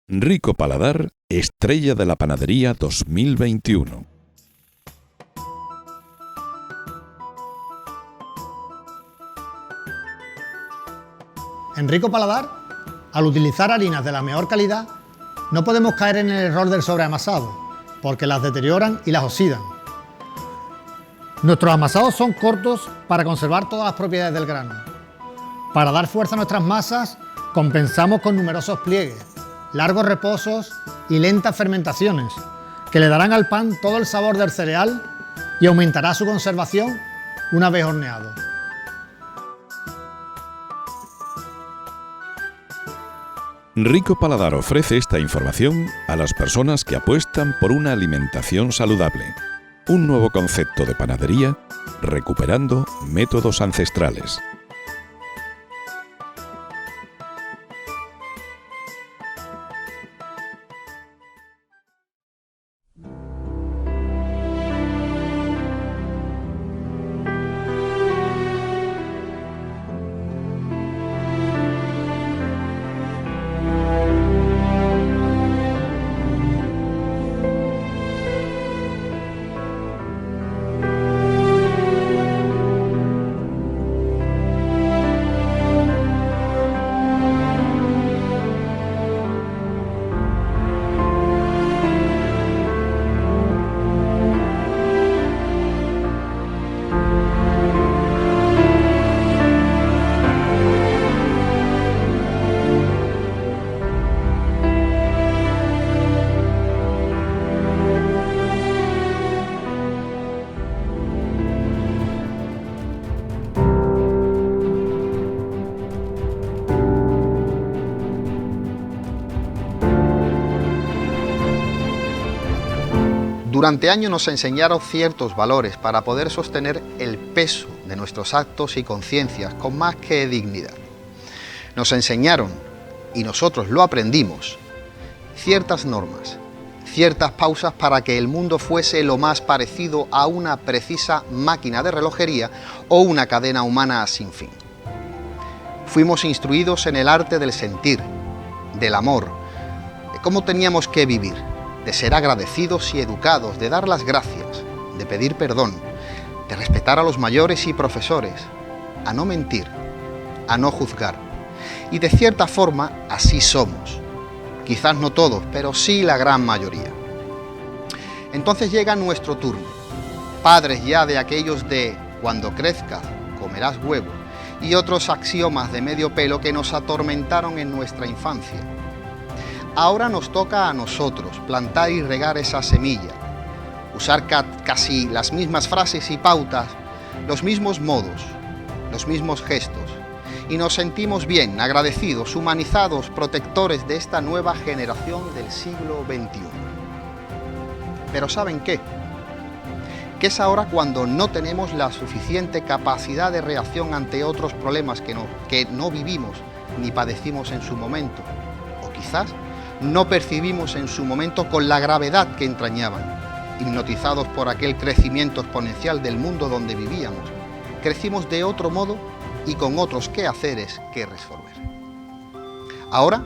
Rico Paladar, estrella de la panadería 2021. En Rico Paladar, al utilizar harinas de la mejor calidad, no podemos caer en el error del sobreamasado, porque las deterioran y las oxidan. Nuestros amasados son cortos para conservar todas las propiedades del grano. Para dar fuerza a nuestras masas, compensamos con numerosos pliegues, largos reposos y lentas fermentaciones, que le darán al pan todo el sabor del cereal y aumentará su conservación una vez horneado. Rico Paladar ofrece esta información a las personas que apuestan por una alimentación saludable. Un nuevo concepto de panadería, recuperando métodos ancestrales. Durante años nos enseñaron ciertos valores para poder sostener el peso de nuestros actos y conciencias con más que dignidad. Nos enseñaron, y nosotros lo aprendimos, ciertas normas, ciertas pausas para que el mundo fuese lo más parecido a una precisa máquina de relojería o una cadena humana sin fin. Fuimos instruidos en el arte del sentir, del amor, de cómo teníamos que vivir, de ser agradecidos y educados, de dar las gracias, de pedir perdón, de respetar a los mayores y profesores, a no mentir, a no juzgar. Y de cierta forma, así somos. Quizás no todos, pero sí la gran mayoría. Entonces llega nuestro turno, padres ya de aquellos de cuando crezcas, comerás huevo, y otros axiomas de medio pelo que nos atormentaron en nuestra infancia. Ahora nos toca a nosotros plantar y regar esa semilla, usar casi las mismas frases y pautas, los mismos modos, los mismos gestos, y nos sentimos bien, agradecidos, humanizados, protectores de esta nueva generación del siglo XXI. Pero ¿saben qué? Que es ahora cuando no tenemos la suficiente capacidad de reacción ante otros problemas que no vivimos ni padecimos en su momento, o quizás no percibimos en su momento con la gravedad que entrañaban. Hipnotizados por aquel crecimiento exponencial del mundo donde vivíamos, crecimos de otro modo y con otros quehaceres que resolver. Ahora,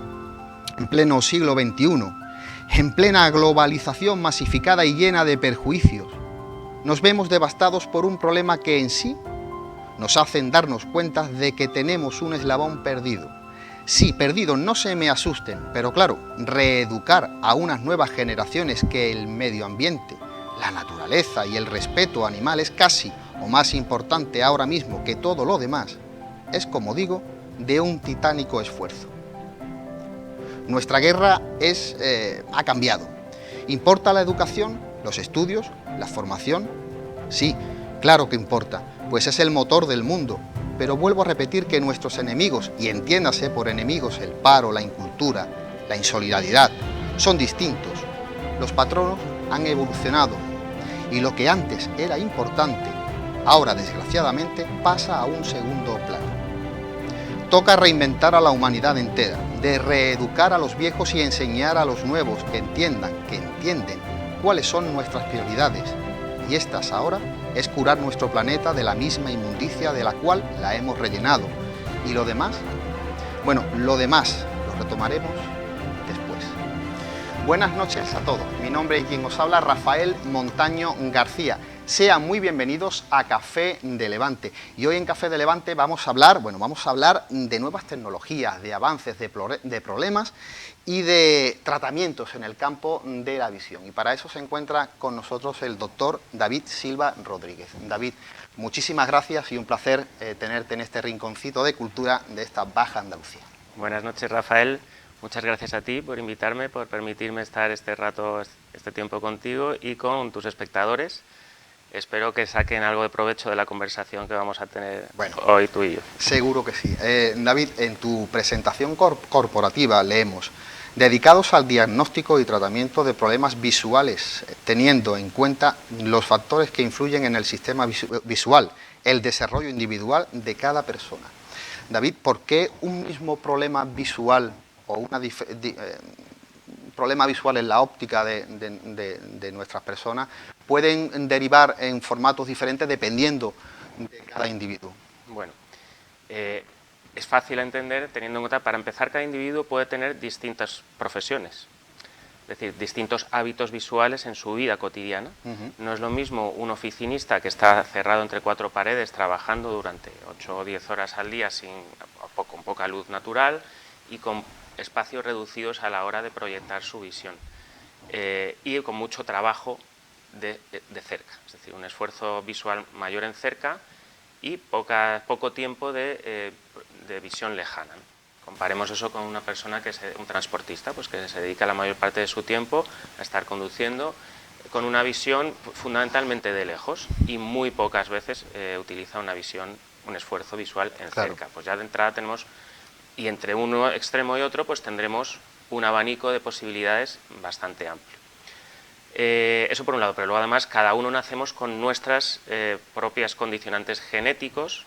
en pleno siglo XXI, en plena globalización masificada y llena de perjuicios, nos vemos devastados por un problema que en sí nos hacen darnos cuenta de que tenemos un eslabón perdido. Sí, perdido, no se me asusten, pero claro, reeducar a unas nuevas generaciones que el medio ambiente, la naturaleza y el respeto animal es casi o más importante ahora mismo que todo lo demás, es, como digo, de un titánico esfuerzo. Nuestra guerra ha cambiado. ¿Importa la educación, los estudios, la formación? Sí, claro que importa, pues es el motor del mundo. Pero vuelvo a repetir que nuestros enemigos, y entiéndase por enemigos el paro, la incultura, la insolidaridad, son distintos. Los patronos han evolucionado y lo que antes era importante, ahora desgraciadamente pasa a un segundo plano. Toca reinventar a la humanidad entera, de reeducar a los viejos y enseñar a los nuevos que entiendan, que entienden cuáles son nuestras prioridades. Y estas ahora es curar nuestro planeta de la misma inmundicia de la cual la hemos rellenado. ¿Y lo demás? Bueno, lo demás lo retomaremos después. Buenas noches a todos, mi nombre es quien os habla, Rafael Montaño García. Sean muy bienvenidos a Café de Levante. Y hoy en Café de Levante vamos a hablar de nuevas tecnologías, de avances, de problemas y de tratamientos en el campo de la visión. Y para eso se encuentra con nosotros el doctor David Silva Rodríguez. David, muchísimas gracias y un placer tenerte en este rinconcito de cultura de esta Baja Andalucía. Buenas noches, Rafael. Muchas gracias a ti por invitarme, por permitirme estar este tiempo contigo y con tus espectadores. Espero que saquen algo de provecho de la conversación que vamos a tener hoy tú y yo. Seguro que sí. David, en tu presentación corporativa leemos: dedicados al diagnóstico y tratamiento de problemas visuales, teniendo en cuenta los factores que influyen en el sistema visual, el desarrollo individual de cada persona. David, ¿por qué un mismo problema visual o un problema visual en la óptica de nuestras personas pueden derivar en formatos diferentes dependiendo de cada individuo? Bueno, es fácil entender teniendo en cuenta, para empezar, cada individuo puede tener distintas profesiones, es decir, distintos hábitos visuales en su vida cotidiana. No es lo mismo un oficinista que está cerrado entre cuatro paredes trabajando durante 8 o 10 horas al día con poca luz natural y con espacios reducidos a la hora de proyectar su visión y con mucho trabajo de cerca, es decir, un esfuerzo visual mayor en cerca y poco tiempo de visión lejana. Comparemos eso con una persona un transportista, pues que se dedica la mayor parte de su tiempo a estar conduciendo con una visión fundamentalmente de lejos y muy pocas veces utiliza un esfuerzo visual en cerca. Pues ya de entrada tenemos, y entre uno extremo y otro pues tendremos un abanico de posibilidades bastante amplio. Eso por un lado, pero luego además cada uno nacemos con nuestras propias condicionantes genéticos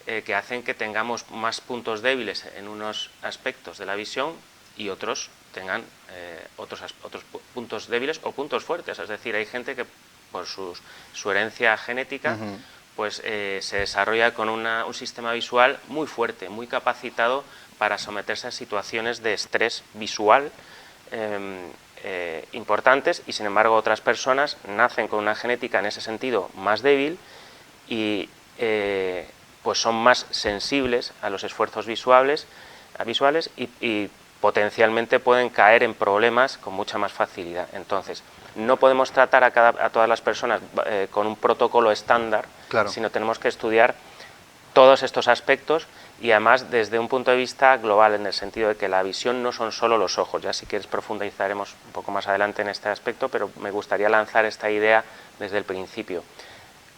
que hacen que tengamos más puntos débiles en unos aspectos de la visión y otros tengan otros puntos débiles o puntos fuertes. Es decir, hay gente que por su herencia genética pues se desarrolla con un sistema visual muy fuerte, muy capacitado para someterse a situaciones de estrés visual importantes, y sin embargo otras personas nacen con una genética en ese sentido más débil y pues son más sensibles a los esfuerzos visuales y potencialmente pueden caer en problemas con mucha más facilidad. Entonces, no podemos tratar a todas las personas con un protocolo estándar, sino tenemos que estudiar todos estos aspectos y además desde un punto de vista global, en el sentido de que la visión no son solo los ojos. Ya si quieres profundizaremos un poco más adelante en este aspecto, pero me gustaría lanzar esta idea desde el principio.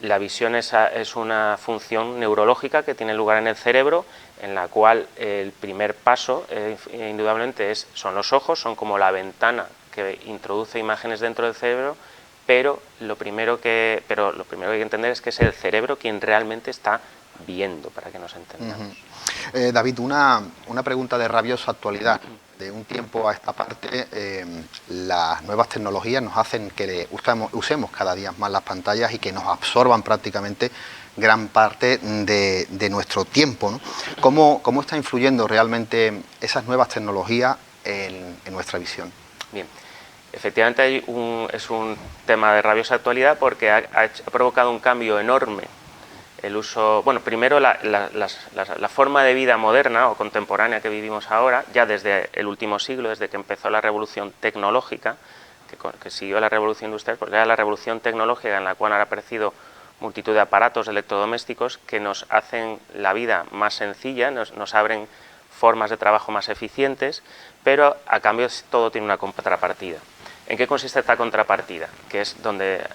La visión es una función neurológica que tiene lugar en el cerebro, en la cual el primer paso indudablemente son los ojos, son como la ventana que introduce imágenes dentro del cerebro, pero lo primero que hay que entender es que es el cerebro quien realmente está viendo, para que nos entendamos. David, una pregunta de rabiosa actualidad. De un tiempo a esta parte, las nuevas tecnologías nos hacen que usemos cada día más las pantallas y que nos absorban prácticamente gran parte de nuestro tiempo, ¿no? ¿Cómo está influyendo realmente esas nuevas tecnologías en nuestra visión? Bien, efectivamente es un tema de rabiosa actualidad porque ha provocado un cambio enorme el uso, bueno, primero la forma de vida moderna o contemporánea que vivimos ahora, ya desde el último siglo, desde que empezó la revolución tecnológica, que siguió la revolución industrial, pues era la revolución tecnológica en la cual han aparecido multitud de aparatos electrodomésticos que nos hacen la vida más sencilla, nos abren formas de trabajo más eficientes, pero a cambio todo tiene una contrapartida. ¿En qué consiste esta contrapartida? Que es donde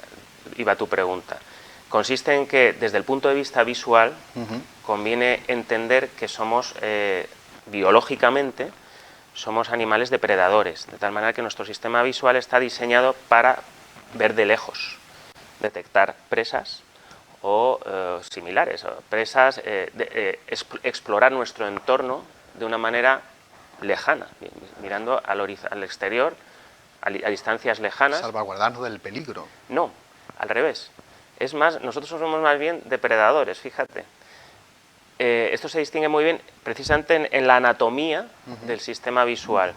iba tu pregunta. Consiste en que, desde el punto de vista visual, conviene entender que somos, biológicamente, somos animales depredadores, de tal manera que nuestro sistema visual está diseñado para ver de lejos, detectar presas o similares, presas, explorar nuestro entorno de una manera lejana, mirando al exterior, a distancias lejanas. Salvaguardarnos del peligro. No, al revés. Es más, nosotros somos más bien depredadores, fíjate. Esto se distingue muy bien precisamente en la anatomía del sistema visual.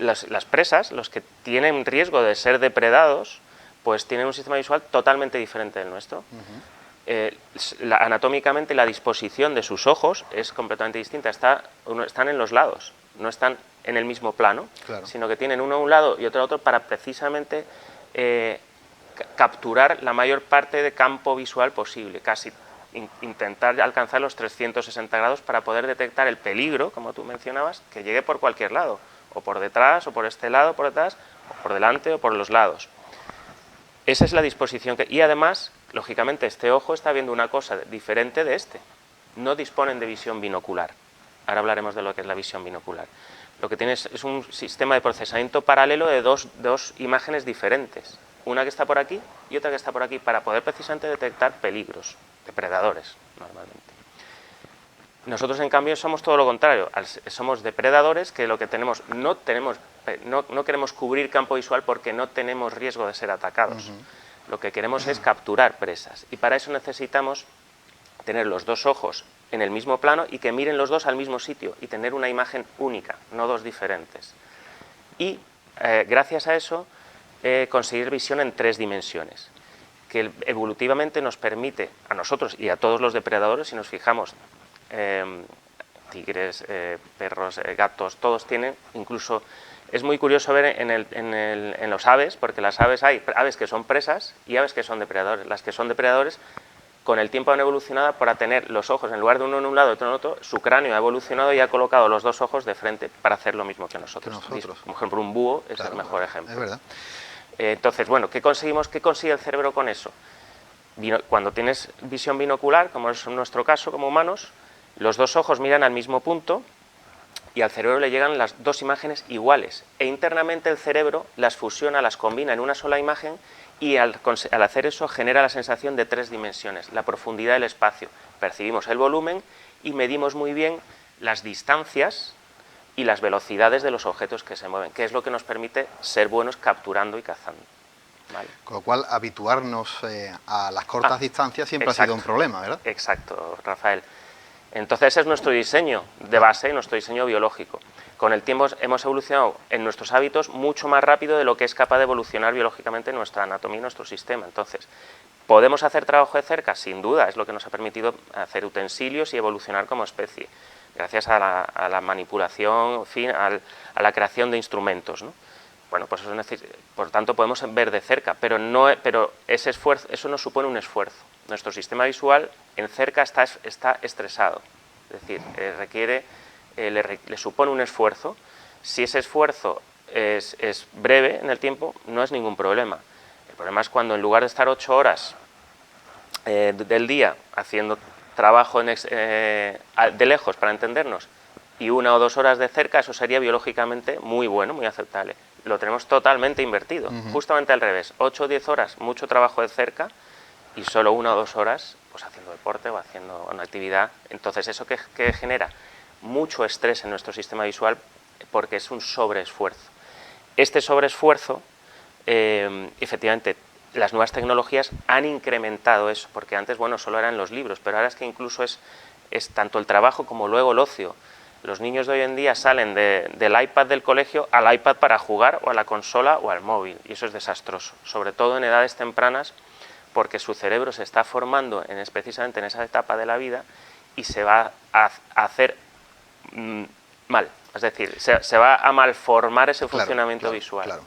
las presas, los que tienen riesgo de ser depredados, pues tienen un sistema visual totalmente diferente del nuestro. Anatómicamente la disposición de sus ojos es completamente distinta, están en los lados, no están en el mismo plano, claro, sino que tienen uno a un lado y otro a otro para precisamente capturar la mayor parte de campo visual posible, casi intentar alcanzar los 360 grados para poder detectar el peligro, como tú mencionabas, que llegue por cualquier lado, o por detrás, o por este lado, por detrás, o por delante, o por los lados. Esa es la disposición y además, lógicamente, este ojo está viendo una cosa diferente de este. No disponen de visión binocular. Ahora hablaremos de lo que es la visión binocular. Lo que tienes es un sistema de procesamiento paralelo de dos imágenes diferentes. Una que está por aquí y otra que está por aquí, para poder precisamente detectar peligros, depredadores, normalmente. Nosotros, en cambio, somos todo lo contrario. Somos depredadores que lo que tenemos, no queremos cubrir campo visual porque no tenemos riesgo de ser atacados. Lo que queremos es capturar presas. Y para eso necesitamos tener los dos ojos en el mismo plano y que miren los dos al mismo sitio y tener una imagen única, no dos diferentes. Y gracias a eso conseguir visión en 3 dimensiones, que evolutivamente nos permite a nosotros y a todos los depredadores, si nos fijamos, tigres, perros, gatos, todos tienen, incluso es muy curioso ver en los aves, porque las aves hay aves que son presas y aves que son depredadores. Las que son depredadores con el tiempo han evolucionado para tener los ojos, en lugar de uno en un lado y otro en otro, su cráneo ha evolucionado y ha colocado los dos ojos de frente para hacer lo mismo que nosotros. Por ejemplo, un búho es el mejor ejemplo. Es verdad. Entonces, bueno, ¿qué conseguimos? ¿Qué consigue el cerebro con eso? Cuando tienes visión binocular, como es en nuestro caso como humanos, los dos ojos miran al mismo punto y al cerebro le llegan las dos imágenes iguales. E internamente el cerebro las fusiona, las combina en una sola imagen y al hacer eso genera la sensación de 3 dimensiones, la profundidad del espacio. Percibimos el volumen y medimos muy bien las distancias y las velocidades de los objetos que se mueven, que es lo que nos permite ser buenos capturando y cazando. ¿Vale? Con lo cual, habituarnos a las cortas distancias siempre ha sido un problema, ¿verdad? Exacto, Rafael. Entonces ese es nuestro diseño de base, nuestro diseño biológico. Con el tiempo hemos evolucionado en nuestros hábitos mucho más rápido de lo que es capaz de evolucionar biológicamente nuestra anatomía y nuestro sistema. Entonces, ¿podemos hacer trabajo de cerca? Sin duda, es lo que nos ha permitido hacer utensilios y evolucionar como especie, gracias a la manipulación, en fin, a la creación de instrumentos, ¿no? Bueno, pues eso por tanto podemos ver de cerca, pero ese esfuerzo, eso nos supone un esfuerzo. Nuestro sistema visual en cerca está estresado, es decir, le supone un esfuerzo. Si ese esfuerzo es breve en el tiempo, no es ningún problema. El problema es cuando en lugar de estar 8 horas del día haciendo trabajo de lejos, para entendernos, y 1 o 2 horas de cerca, eso sería biológicamente muy bueno, muy aceptable. Lo tenemos totalmente invertido, justamente al revés. 8 o 10 horas, mucho trabajo de cerca, y solo 1 o 2 horas pues haciendo deporte o haciendo una actividad. Entonces, ¿eso que genera? Mucho estrés en nuestro sistema visual porque es un sobreesfuerzo. Este sobreesfuerzo, efectivamente, las nuevas tecnologías han incrementado eso, porque antes, bueno, solo eran los libros, pero ahora es que incluso es tanto el trabajo como luego el ocio. Los niños de hoy en día salen del iPad del colegio al iPad para jugar, o a la consola o al móvil, y eso es desastroso, sobre todo en edades tempranas, porque su cerebro se está formando precisamente en esa etapa de la vida y se va a hacer mal, es decir, se va a malformar ese funcionamiento visual. Claro.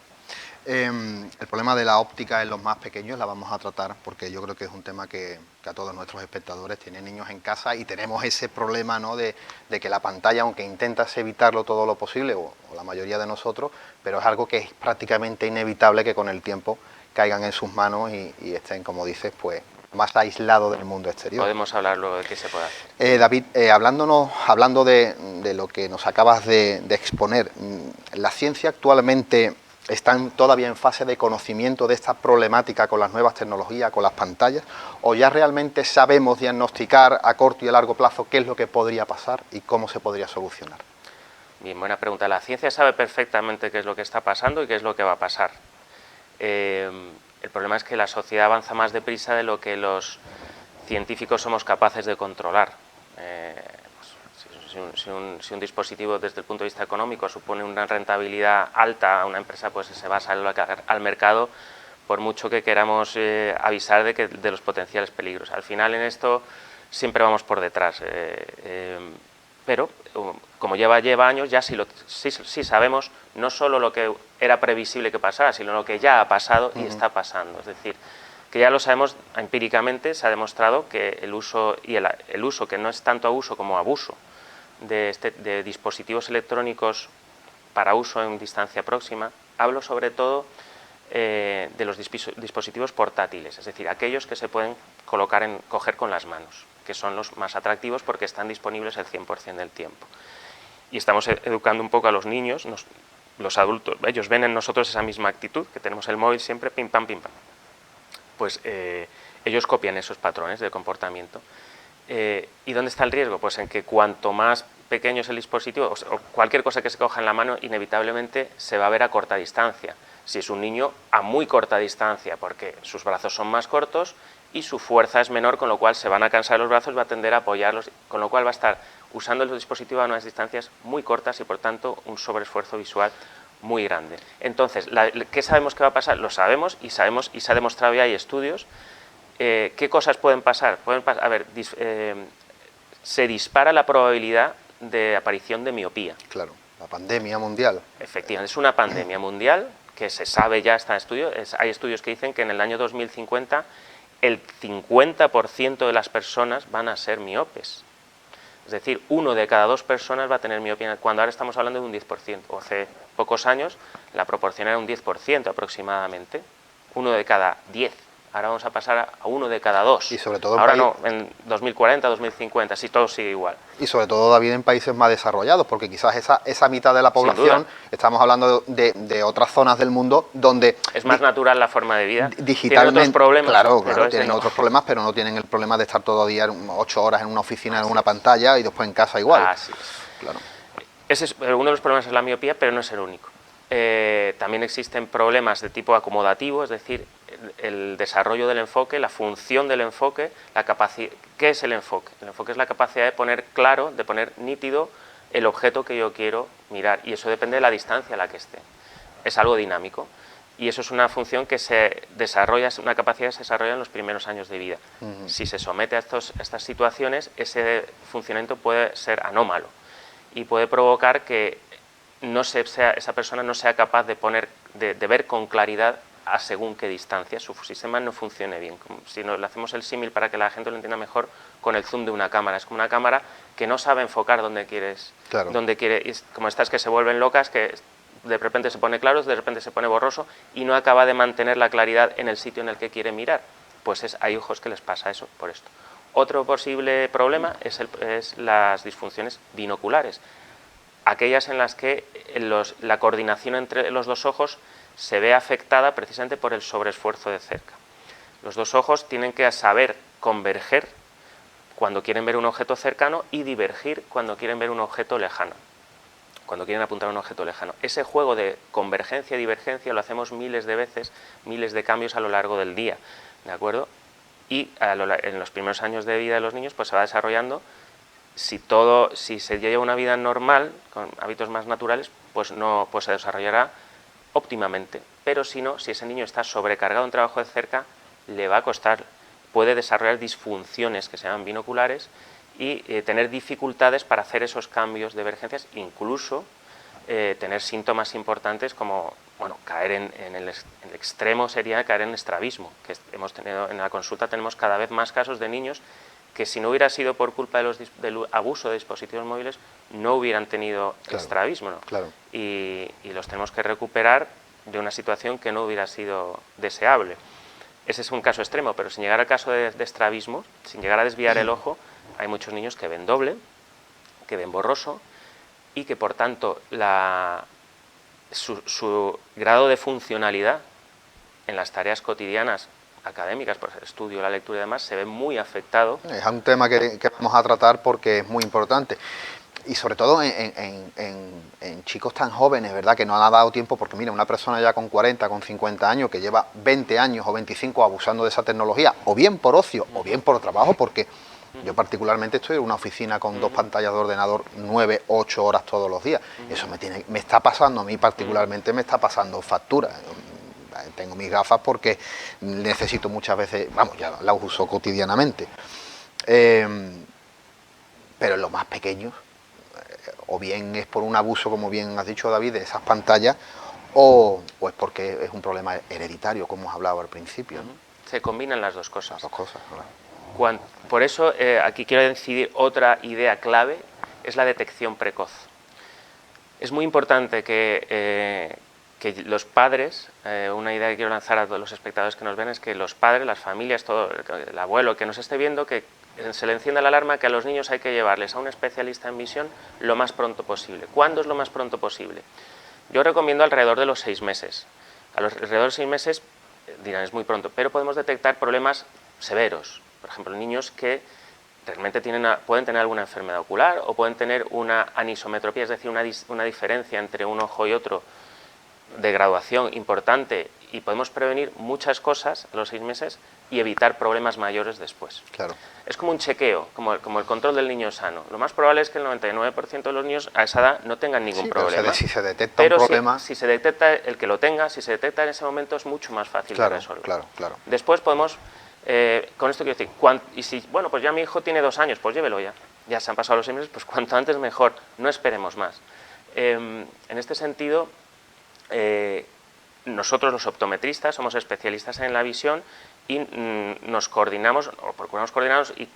El problema de la óptica en los más pequeños la vamos a tratar, porque yo creo que es un tema que a todos nuestros espectadores tienen niños en casa y tenemos ese problema, ¿no?, de que la pantalla, aunque intentas evitarlo todo lo posible, o la mayoría de nosotros, pero es algo que es prácticamente inevitable que con el tiempo caigan en sus manos y estén, como dices, pues más aislados del mundo exterior. Podemos hablar luego de qué se puede hacer. David, hablando de lo que nos acabas de exponer, ¿la ciencia actualmente está todavía en fase de conocimiento de esta problemática con las nuevas tecnologías, con las pantallas, o ya realmente sabemos diagnosticar a corto y a largo plazo qué es lo que podría pasar y cómo se podría solucionar? Bien, buena pregunta. La ciencia sabe perfectamente qué es lo que está pasando y qué es lo que va a pasar. El problema es que la sociedad avanza más deprisa de lo que los científicos somos capaces de controlar. Si un dispositivo desde el punto de vista económico supone una rentabilidad alta a una empresa, pues se va a salir al mercado por mucho que queramos avisar de los potenciales peligros. Al final en esto siempre vamos por detrás, pero como lleva años, ya sí sabemos no solo lo que era previsible que pasara, sino lo que ya ha pasado y está pasando. Es decir, que ya lo sabemos empíricamente, se ha demostrado que el uso, que no es tanto abuso como abuso de dispositivos electrónicos para uso en distancia próxima, hablo sobre todo de los dispositivos portátiles, es decir, aquellos que se pueden coger con las manos, que son los más atractivos porque están disponibles el 100% del tiempo. Y estamos educando un poco a los niños, los adultos, ellos ven en nosotros esa misma actitud, que tenemos el móvil siempre pim pam, pues ellos copian esos patrones de comportamiento. ¿Y dónde está el riesgo? Pues en que cuanto más pequeño es el dispositivo, o cualquier cosa que se coja en la mano, inevitablemente se va a ver a corta distancia. Si es un niño, a muy corta distancia, porque sus brazos son más cortos y su fuerza es menor, con lo cual se van a cansar los brazos, va a tender a apoyarlos, con lo cual va a estar usando el dispositivo a unas distancias muy cortas y, por tanto, un sobreesfuerzo visual muy grande. Entonces, ¿qué sabemos que va a pasar? Lo sabemos y se ha demostrado ya, hay estudios. ¿Qué cosas pueden pasar? Se dispara la probabilidad de aparición de miopía. Claro, la pandemia mundial. Efectivamente, es una pandemia mundial que se sabe ya, está en estudio. Hay estudios que dicen que en el año 2050 el 50% de las personas van a ser miopes. Es decir, 1 de cada 2 personas va a tener miopía, cuando ahora estamos hablando de un 10%. O hace pocos años la proporción era un 10% aproximadamente. 1 de cada 10. Ahora vamos a pasar a 1 de cada 2. Y sobre todo ahora no, en 2040, 2050, si todo sigue igual. Y sobre todo, David, en países más desarrollados, porque quizás esa mitad de la población, estamos hablando de otras zonas del mundo donde... Es más natural la forma de vida. Digitalmente, tienen otros problemas. Claro, tienen otros problemas, pero no tienen el problema de estar todo el día 8 horas en una oficina, en una pantalla y después en casa igual. Así es. Claro. Ese es uno de los problemas, es la miopía, pero no es el único. También existen problemas de tipo acomodativo, es decir, el desarrollo del enfoque, la función del enfoque, la capacidad. ¿Qué es el enfoque? El enfoque es la capacidad de poner claro, de poner nítido el objeto que yo quiero mirar, y eso depende de la distancia a la que esté. Es algo dinámico, y eso es una función que se desarrolla, es una capacidad que se desarrolla en los primeros años de vida. Si se somete a estas situaciones, ese funcionamiento puede ser anómalo y puede provocar que esa persona no sea capaz de ver con claridad a según qué distancia, su sistema no funcione bien. Si le hacemos el símil para que la gente lo entienda mejor, con el zoom de una cámara. Es como una cámara que no sabe enfocar donde quieres, claro. Como estas que se vuelven locas, que de repente se pone claro, de repente se pone borroso y no acaba de mantener la claridad en el sitio en el que quiere mirar. Pues hay ojos que les pasa eso por esto. Otro posible problema es las disfunciones binoculares, aquellas en las que la coordinación entre los dos ojos se ve afectada precisamente por el sobreesfuerzo de cerca. Los dos ojos tienen que saber converger cuando quieren ver un objeto cercano y divergir cuando quieren ver un objeto lejano, cuando quieren apuntar a un objeto lejano. Ese juego de convergencia y divergencia lo hacemos miles de veces, miles de cambios a lo largo del día, ¿de acuerdo? Y en los primeros años de vida de los niños pues se va desarrollando. Si se lleva una vida normal, con hábitos más naturales, pues se desarrollará óptimamente. Pero si ese niño está sobrecargado en trabajo de cerca, le va a costar, puede desarrollar disfunciones que se llaman binoculares y tener dificultades para hacer esos cambios de divergencias, incluso tener síntomas importantes como, caer en el extremo sería caer en estrabismo, que hemos tenido en la consulta. Tenemos cada vez más casos de niños que si no hubiera sido por culpa del abuso de dispositivos móviles, no hubieran tenido estrabismo, ¿no? Claro. Y los tenemos que recuperar de una situación que no hubiera sido deseable. Ese es un caso extremo, pero sin llegar al caso de estrabismo, sin llegar a desviar el ojo, hay muchos niños que ven doble, que ven borroso y que, por tanto, su grado de funcionalidad en las tareas cotidianas académicas, por el estudio, la lectura y demás, se ve muy afectado. Es un tema que vamos a tratar porque es muy importante. Y sobre todo en chicos tan jóvenes, ¿verdad? Que no han dado tiempo, porque mira, una persona ya con 40, con 50 años, que lleva 20 años o 25 abusando de esa tecnología, o bien por ocio, o bien por trabajo, porque Yo particularmente estoy en una oficina con 2 pantallas de ordenador 9, 8 horas todos los días. Eso me está pasando, a mí particularmente me está pasando factura. Tengo mis gafas porque necesito muchas veces, vamos, ya las uso cotidianamente. Pero en los más pequeños, o bien es por un abuso, como bien has dicho, David, de esas pantallas, o es porque es un problema hereditario, como hemos hablado al principio, ¿no? Se combinan las dos cosas. Las dos cosas, claro. Por eso, aquí quiero incidir otra idea clave, es la detección precoz. Es muy importante que los padres, una idea que quiero lanzar a todos los espectadores que nos ven, es que los padres, las familias, todo el abuelo que nos esté viendo, que se le encienda la alarma que a los niños hay que llevarles a un especialista en visión lo más pronto posible. ¿Cuándo es lo más pronto posible? Yo recomiendo alrededor de los 6 meses. Alrededor de los 6 meses, dirán, es muy pronto, pero podemos detectar problemas severos. Por ejemplo, niños que realmente pueden tener alguna enfermedad ocular o pueden tener una anisometropía, es decir, una diferencia entre un ojo y otro de graduación importante, y podemos prevenir muchas cosas a los 6 meses y evitar problemas mayores después. Claro. Es como un chequeo, como el control del niño sano. Lo más probable es que el 99% de los niños a esa edad no tengan ningún problema. Pero si se detecta un problema... si se detecta el que lo tenga, si se detecta en ese momento, es mucho más fácil de resolver. Claro. Después podemos, con esto quiero decir, y si, bueno, pues ya mi hijo tiene 2 años, pues llévelo ya. Ya se han pasado los 6 meses, pues cuanto antes mejor, no esperemos más. En este sentido, nosotros los optometristas somos especialistas en la visión y nos coordinamos, o procuramos coordinarnos y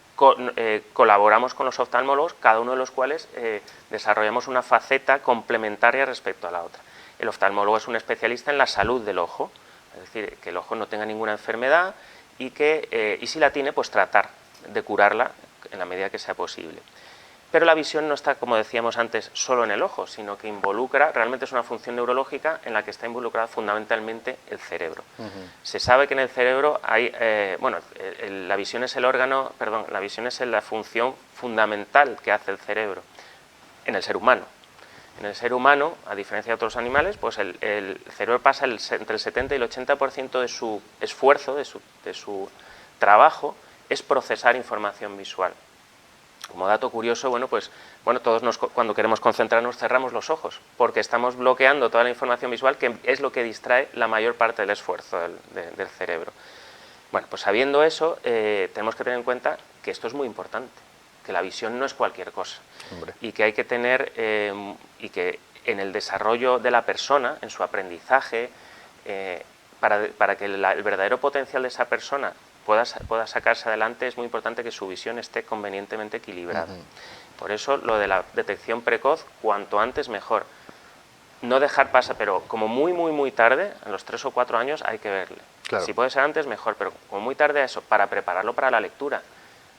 colaboramos con los oftalmólogos, cada uno de los cuales desarrollamos una faceta complementaria respecto a la otra. El oftalmólogo es un especialista en la salud del ojo, es decir, que el ojo no tenga ninguna enfermedad y si la tiene, pues tratar de curarla en la medida que sea posible. Pero la visión no está, como decíamos antes, solo en el ojo, sino que realmente es una función neurológica en la que está involucrada fundamentalmente el cerebro. Se sabe que en el cerebro hay, la visión es la visión es la función fundamental que hace el cerebro en el ser humano. En el ser humano, a diferencia de otros animales, pues el cerebro pasa entre el 70 y el 80% de su esfuerzo, de su trabajo, es procesar información visual. Como dato curioso, todos cuando queremos concentrarnos cerramos los ojos, porque estamos bloqueando toda la información visual, que es lo que distrae la mayor parte del esfuerzo del cerebro. Bueno, pues sabiendo eso, tenemos que tener en cuenta que esto es muy importante, que la visión no es cualquier cosa. Hombre. Y que hay que tener, y que en el desarrollo de la persona, en su aprendizaje, para que el verdadero potencial de esa persona pueda sacarse adelante, es muy importante que su visión esté convenientemente equilibrada. Por eso lo de la detección precoz, cuanto antes mejor. No dejar pasar, pero como muy tarde, a los 3 o 4 años hay que verle. Claro. Si puede ser antes, mejor, pero como muy tarde a eso, para prepararlo para la lectura,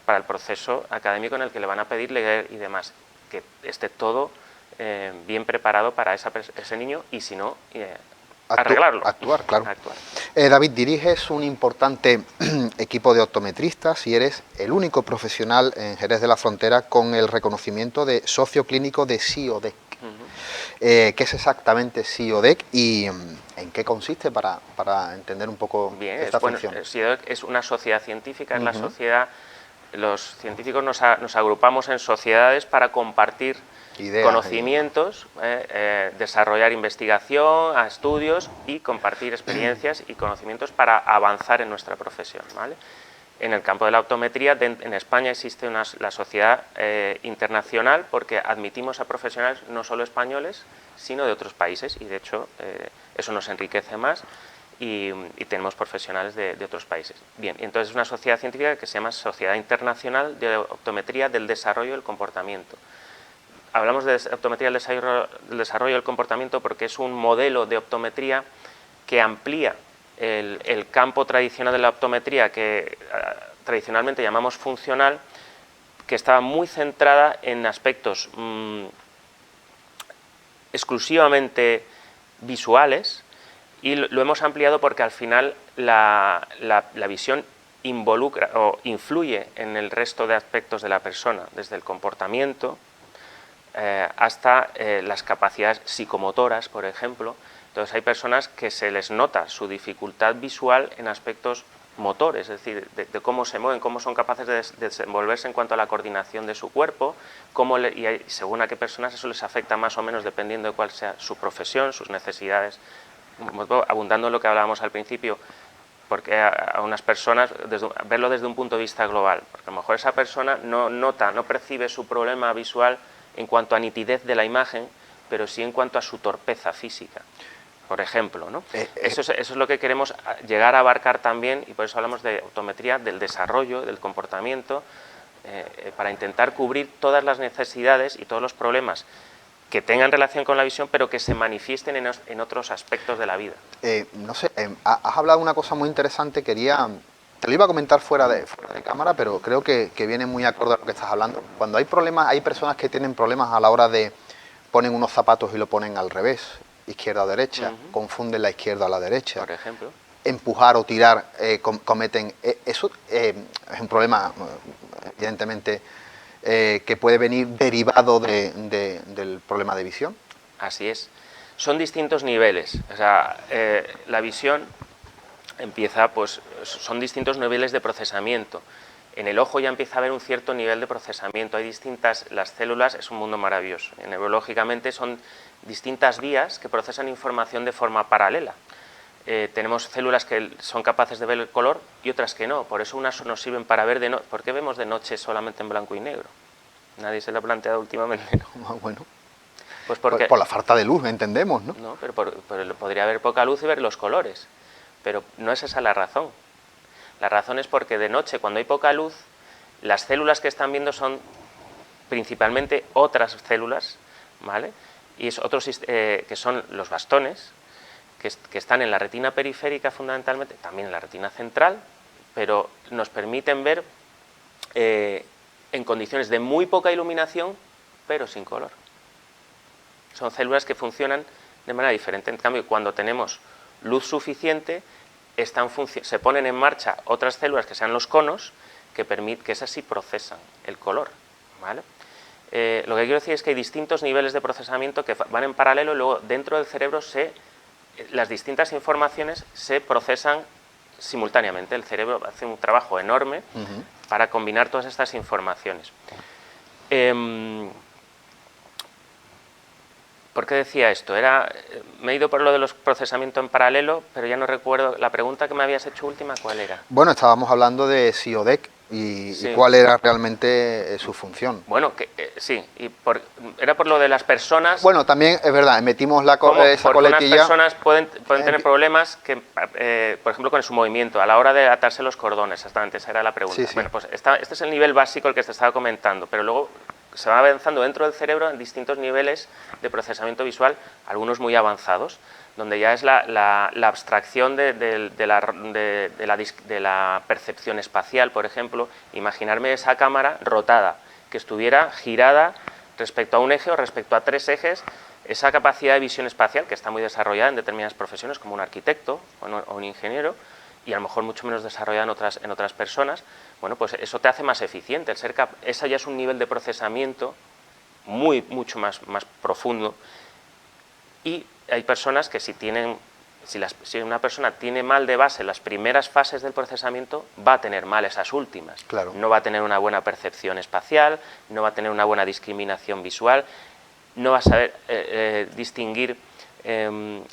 para el proceso académico en el que le van a pedir leer y demás, que esté todo bien preparado para ese niño, y si no, arreglarlo. Actuar, claro. David, diriges un importante equipo de optometristas y eres el único profesional en Jerez de la Frontera con el reconocimiento de socio clínico de SIODEC. ¿Qué es exactamente SIODEC y en qué consiste para entender un poco esta función? SIODEC es una sociedad científica, es la sociedad. Los científicos nos agrupamos en sociedades para compartir ideas, conocimientos, desarrollar investigación, estudios y compartir experiencias y conocimientos para avanzar en nuestra profesión, ¿vale? En el campo de la optometría, en España existe la sociedad internacional, porque admitimos a profesionales no solo españoles, sino de otros países, y de hecho eso nos enriquece más. Y tenemos profesionales de otros países. Bien, y entonces es una sociedad científica que se llama Sociedad Internacional de Optometría del Desarrollo del Comportamiento. Hablamos de optometría del desarrollo del comportamiento porque es un modelo de optometría que amplía el campo tradicional de la optometría, que tradicionalmente llamamos funcional, que estaba muy centrada en aspectos exclusivamente visuales, y lo hemos ampliado porque al final la visión involucra o influye en el resto de aspectos de la persona, desde el comportamiento hasta las capacidades psicomotoras, por ejemplo. Entonces hay personas que se les nota su dificultad visual en aspectos motores, es decir, de cómo se mueven, cómo son capaces de desenvolverse en cuanto a la coordinación de su cuerpo, y según a qué personas eso les afecta más o menos dependiendo de cuál sea su profesión, sus necesidades. Abundando en lo que hablábamos al principio, porque a unas personas, verlo desde un punto de vista global, porque a lo mejor esa persona no percibe su problema visual en cuanto a nitidez de la imagen, pero sí en cuanto a su torpeza física, por ejemplo, ¿no? Eso es lo que queremos llegar a abarcar también, y por eso hablamos de optometría, del desarrollo, del comportamiento, para intentar cubrir todas las necesidades y todos los problemas que tengan relación con la visión, pero que se manifiesten en otros aspectos de la vida. No sé, has hablado de una cosa muy interesante, te lo iba a comentar fuera de cámara, pero creo que viene muy acorde a lo que estás hablando. Cuando hay problemas, hay personas que tienen problemas a la hora de ponen unos zapatos y lo ponen al revés, izquierda o derecha, confunden la izquierda a la derecha. Por ejemplo. Empujar o tirar, cometen... eso es un problema, evidentemente, que puede venir derivado del problema de visión. Así es. Son distintos niveles. O sea, la visión empieza, pues, son distintos niveles de procesamiento. En el ojo ya empieza a haber un cierto nivel de procesamiento. Hay las células, es un mundo maravilloso. Neurológicamente son distintas vías que procesan información de forma paralela. Tenemos células que son capaces de ver el color y otras que no. Por eso unas nos sirven para ver de noche. ¿Por qué vemos de noche solamente en blanco y negro? Nadie se lo ha planteado últimamente, ¿no? Bueno, pues porque, por la falta de luz, entendemos, ¿no? No, pero podría haber poca luz y ver los colores. Pero no es esa la razón. La razón es porque de noche, cuando hay poca luz, las células que están viendo son principalmente otras células, ¿vale? Y es que son los bastones, que están en la retina periférica fundamentalmente, también en la retina central, pero nos permiten ver en condiciones de muy poca iluminación, pero sin color. Son células que funcionan de manera diferente. En cambio, cuando tenemos luz suficiente, se ponen en marcha otras células que sean los conos, que esas sí procesan el color, ¿vale? Lo que quiero decir es que hay distintos niveles de procesamiento que van en paralelo y luego dentro del cerebro las distintas informaciones se procesan simultáneamente. El cerebro hace un trabajo enorme para combinar todas estas informaciones. ¿Por qué decía esto? Me he ido por lo de los procesamientos en paralelo, pero ya no recuerdo. La pregunta que me habías hecho última, ¿cuál era? Bueno, estábamos hablando de SIODEC y cuál era realmente su función. Bueno, sí, era por lo de las personas. Bueno, también es verdad, metimos esa coletilla. Unas personas pueden tener problemas por ejemplo, con su movimiento, a la hora de atarse los cordones, exactamente, esa era la pregunta. Sí. Bueno, pues este es el nivel básico el que te estaba comentando, pero luego se va avanzando dentro del cerebro en distintos niveles de procesamiento visual, algunos muy avanzados, donde ya es la abstracción de la percepción espacial, por ejemplo, imaginarme esa cámara rotada, que estuviera girada respecto a un eje o respecto a tres ejes, esa capacidad de visión espacial que está muy desarrollada en determinadas profesiones, como un arquitecto o un ingeniero, y a lo mejor mucho menos desarrollada en otras personas. Bueno, pues eso te hace más eficiente. Esa ya es un nivel de procesamiento mucho más profundo. Y hay personas que si una persona tiene mal de base las primeras fases del procesamiento, va a tener mal esas últimas. Claro. No va a tener una buena percepción espacial, no va a tener una buena discriminación visual, no va a saber distinguir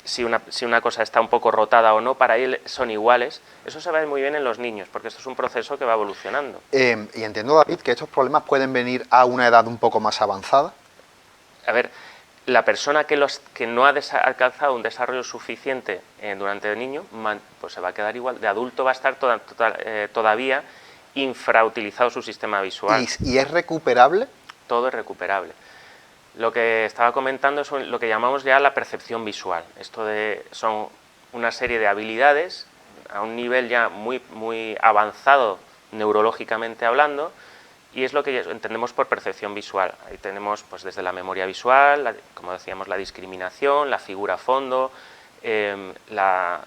si una cosa está un poco rotada o no. Para él son iguales. Eso se ve muy bien en los niños, porque esto es un proceso que va evolucionando. Y entiendo, David, que estos problemas pueden venir a una edad un poco más avanzada. A ver, la persona que no ha alcanzado un desarrollo suficiente durante el niño, pues se va a quedar igual. De adulto va a estar todavía infrautilizado su sistema visual. ¿Y es recuperable? Todo es recuperable. Lo que estaba comentando es lo que llamamos ya la percepción visual. Son una serie de habilidades a un nivel ya muy avanzado neurológicamente hablando, y es lo que entendemos por percepción visual. Ahí tenemos pues desde la memoria visual, como decíamos, la discriminación, la figura a fondo, la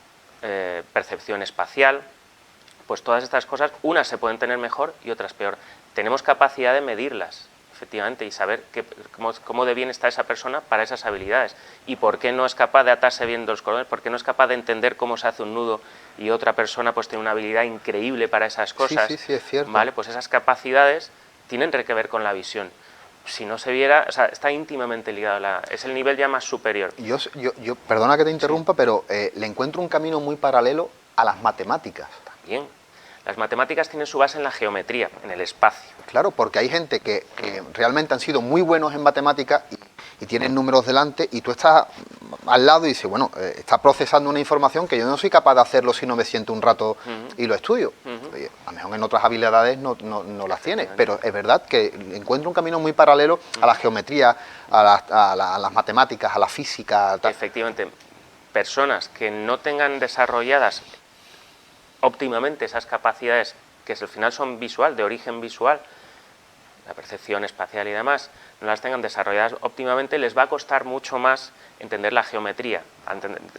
percepción espacial. Pues todas estas cosas, unas se pueden tener mejor y otras peor. Tenemos capacidad de medirlas efectivamente, y saber cómo de bien está esa persona para esas habilidades y por qué no es capaz de atarse bien los cordones, por qué no es capaz de entender cómo se hace un nudo y otra persona pues tiene una habilidad increíble para esas cosas. Sí, es cierto. ¿Vale? Pues esas capacidades tienen que ver con la visión. Si no se viera, o sea, está íntimamente ligado, es el nivel ya más superior. Yo perdona que te interrumpa, pero le encuentro un camino muy paralelo a las matemáticas. También. Las matemáticas tienen su base en la geometría, en el espacio. Claro, porque hay gente que realmente han sido muy buenos en matemáticas y tienen números delante y tú estás al lado y dices, bueno, está procesando una información que yo no soy capaz de hacerlo si no me siento un rato y lo estudio. Oye, a lo mejor en otras habilidades no las tienes, pero es verdad que encuentro un camino muy paralelo a la geometría, a las matemáticas, a la física. Tal. Efectivamente, personas que no tengan desarrolladas óptimamente esas capacidades que al final son de origen visual, la percepción espacial y demás, no las tengan desarrolladas óptimamente, les va a costar mucho más entender la geometría.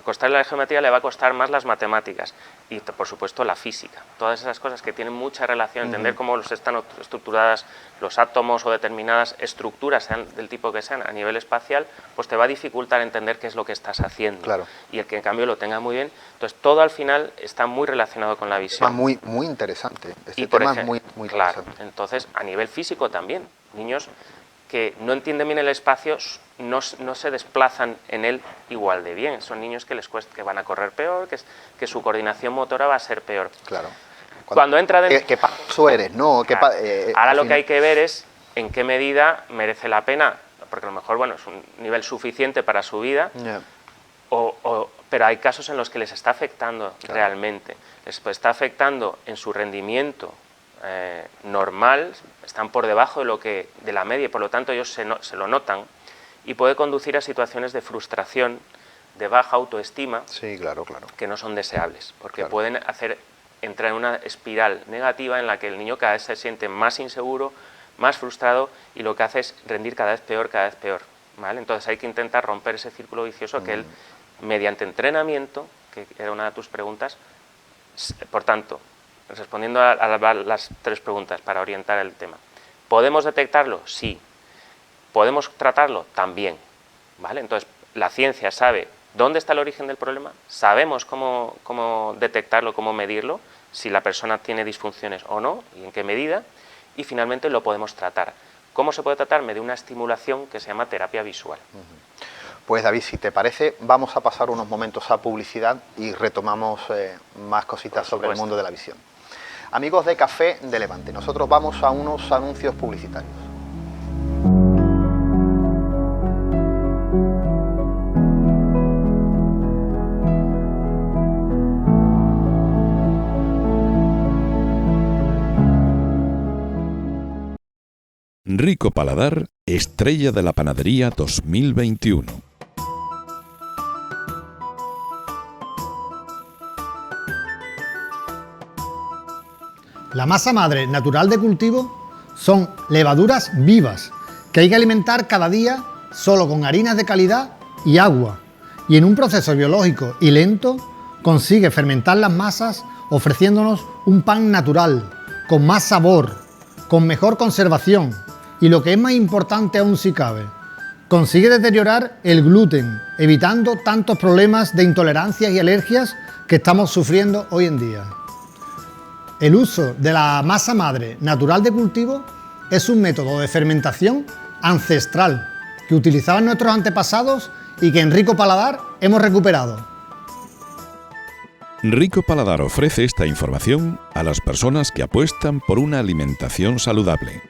Costarle la geometría le va a costar más las matemáticas y, por supuesto, la física. Todas esas cosas que tienen mucha relación, entender cómo están estructuradas los átomos o determinadas estructuras, sean del tipo que sean, a nivel espacial, pues te va a dificultar entender qué es lo que estás haciendo. Claro. Y el que, en cambio, lo tenga muy bien. Entonces, todo al final está muy relacionado con la visión. Muy interesante. Este y por tema ejemplo, es muy claro, interesante. entonces, a nivel físico también, niños que no entienden bien el espacio no se desplazan en él igual de bien. Son niños que les cuesta, que van a correr peor, que su coordinación motora va a ser peor. Claro. Cuando entra dentro... ¿Qué paso eres? ¿No? Claro. Ahora lo que hay que ver es en qué medida merece la pena, porque a lo mejor, bueno, es un nivel suficiente para su vida, Yeah. pero hay casos en los que les está afectando realmente. Les está afectando en su rendimiento normal, están por debajo de la media y por lo tanto ellos se lo notan y puede conducir a situaciones de frustración, de baja autoestima, Sí, claro. que no son deseables, porque pueden hacer entrar en una espiral negativa en la que el niño cada vez se siente más inseguro, más frustrado y lo que hace es rendir cada vez peor, ¿vale? Entonces hay que intentar romper ese círculo vicioso que él, mediante entrenamiento, que era una de tus preguntas, por tanto, respondiendo a las tres preguntas para orientar el tema. ¿Podemos detectarlo? Sí. ¿Podemos tratarlo? También. ¿Vale? Entonces, la ciencia sabe dónde está el origen del problema, sabemos cómo detectarlo, cómo medirlo, si la persona tiene disfunciones o no, y en qué medida, y finalmente lo podemos tratar. ¿Cómo se puede tratar? Mediante una estimulación que se llama terapia visual. Pues David, si te parece, vamos a pasar unos momentos a publicidad y retomamos más cositas sobre el mundo de la visión. Amigos de Café de Levante, nosotros vamos a unos anuncios publicitarios. Rico Paladar, estrella de la panadería 2021. La masa madre natural de cultivo son levaduras vivas que hay que alimentar cada día solo con harinas de calidad y agua, y en un proceso biológico y lento consigue fermentar las masas ofreciéndonos un pan natural, con más sabor, con mejor conservación y, lo que es más importante aún si cabe, consigue deteriorar el gluten, evitando tantos problemas de intolerancias y alergias que estamos sufriendo hoy en día. El uso de la masa madre natural de cultivo es un método de fermentación ancestral que utilizaban nuestros antepasados y que en Rico Paladar hemos recuperado. Rico Paladar ofrece esta información a las personas que apuestan por una alimentación saludable.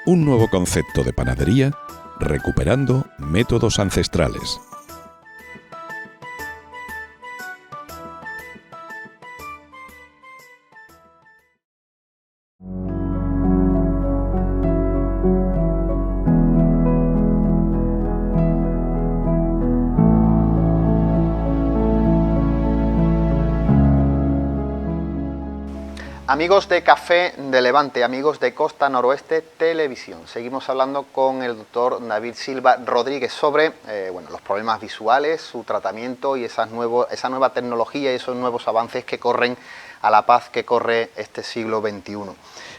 Un nuevo concepto de panadería recuperando métodos ancestrales. Amigos de Café de Levante, amigos de Costa Noroeste Televisión, seguimos hablando con el doctor David Silva Rodríguez sobre los problemas visuales, su tratamiento y esa nueva tecnología y esos nuevos avances que corren a la paz que corre este siglo XXI.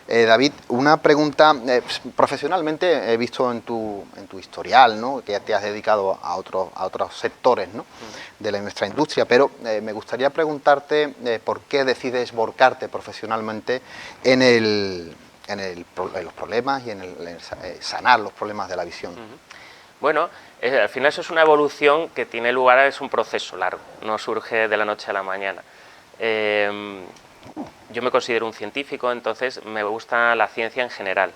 David, una pregunta. Profesionalmente he visto en tu historial, ¿no?, que te has dedicado a otros sectores, ¿no?, de nuestra industria, pero me gustaría preguntarte por qué decides volcarte profesionalmente en los problemas y en sanar los problemas de la visión. Bueno, al final eso es una evolución que tiene lugar, es un proceso largo, no surge de la noche a la mañana. Yo me considero un científico, entonces me gusta la ciencia en general.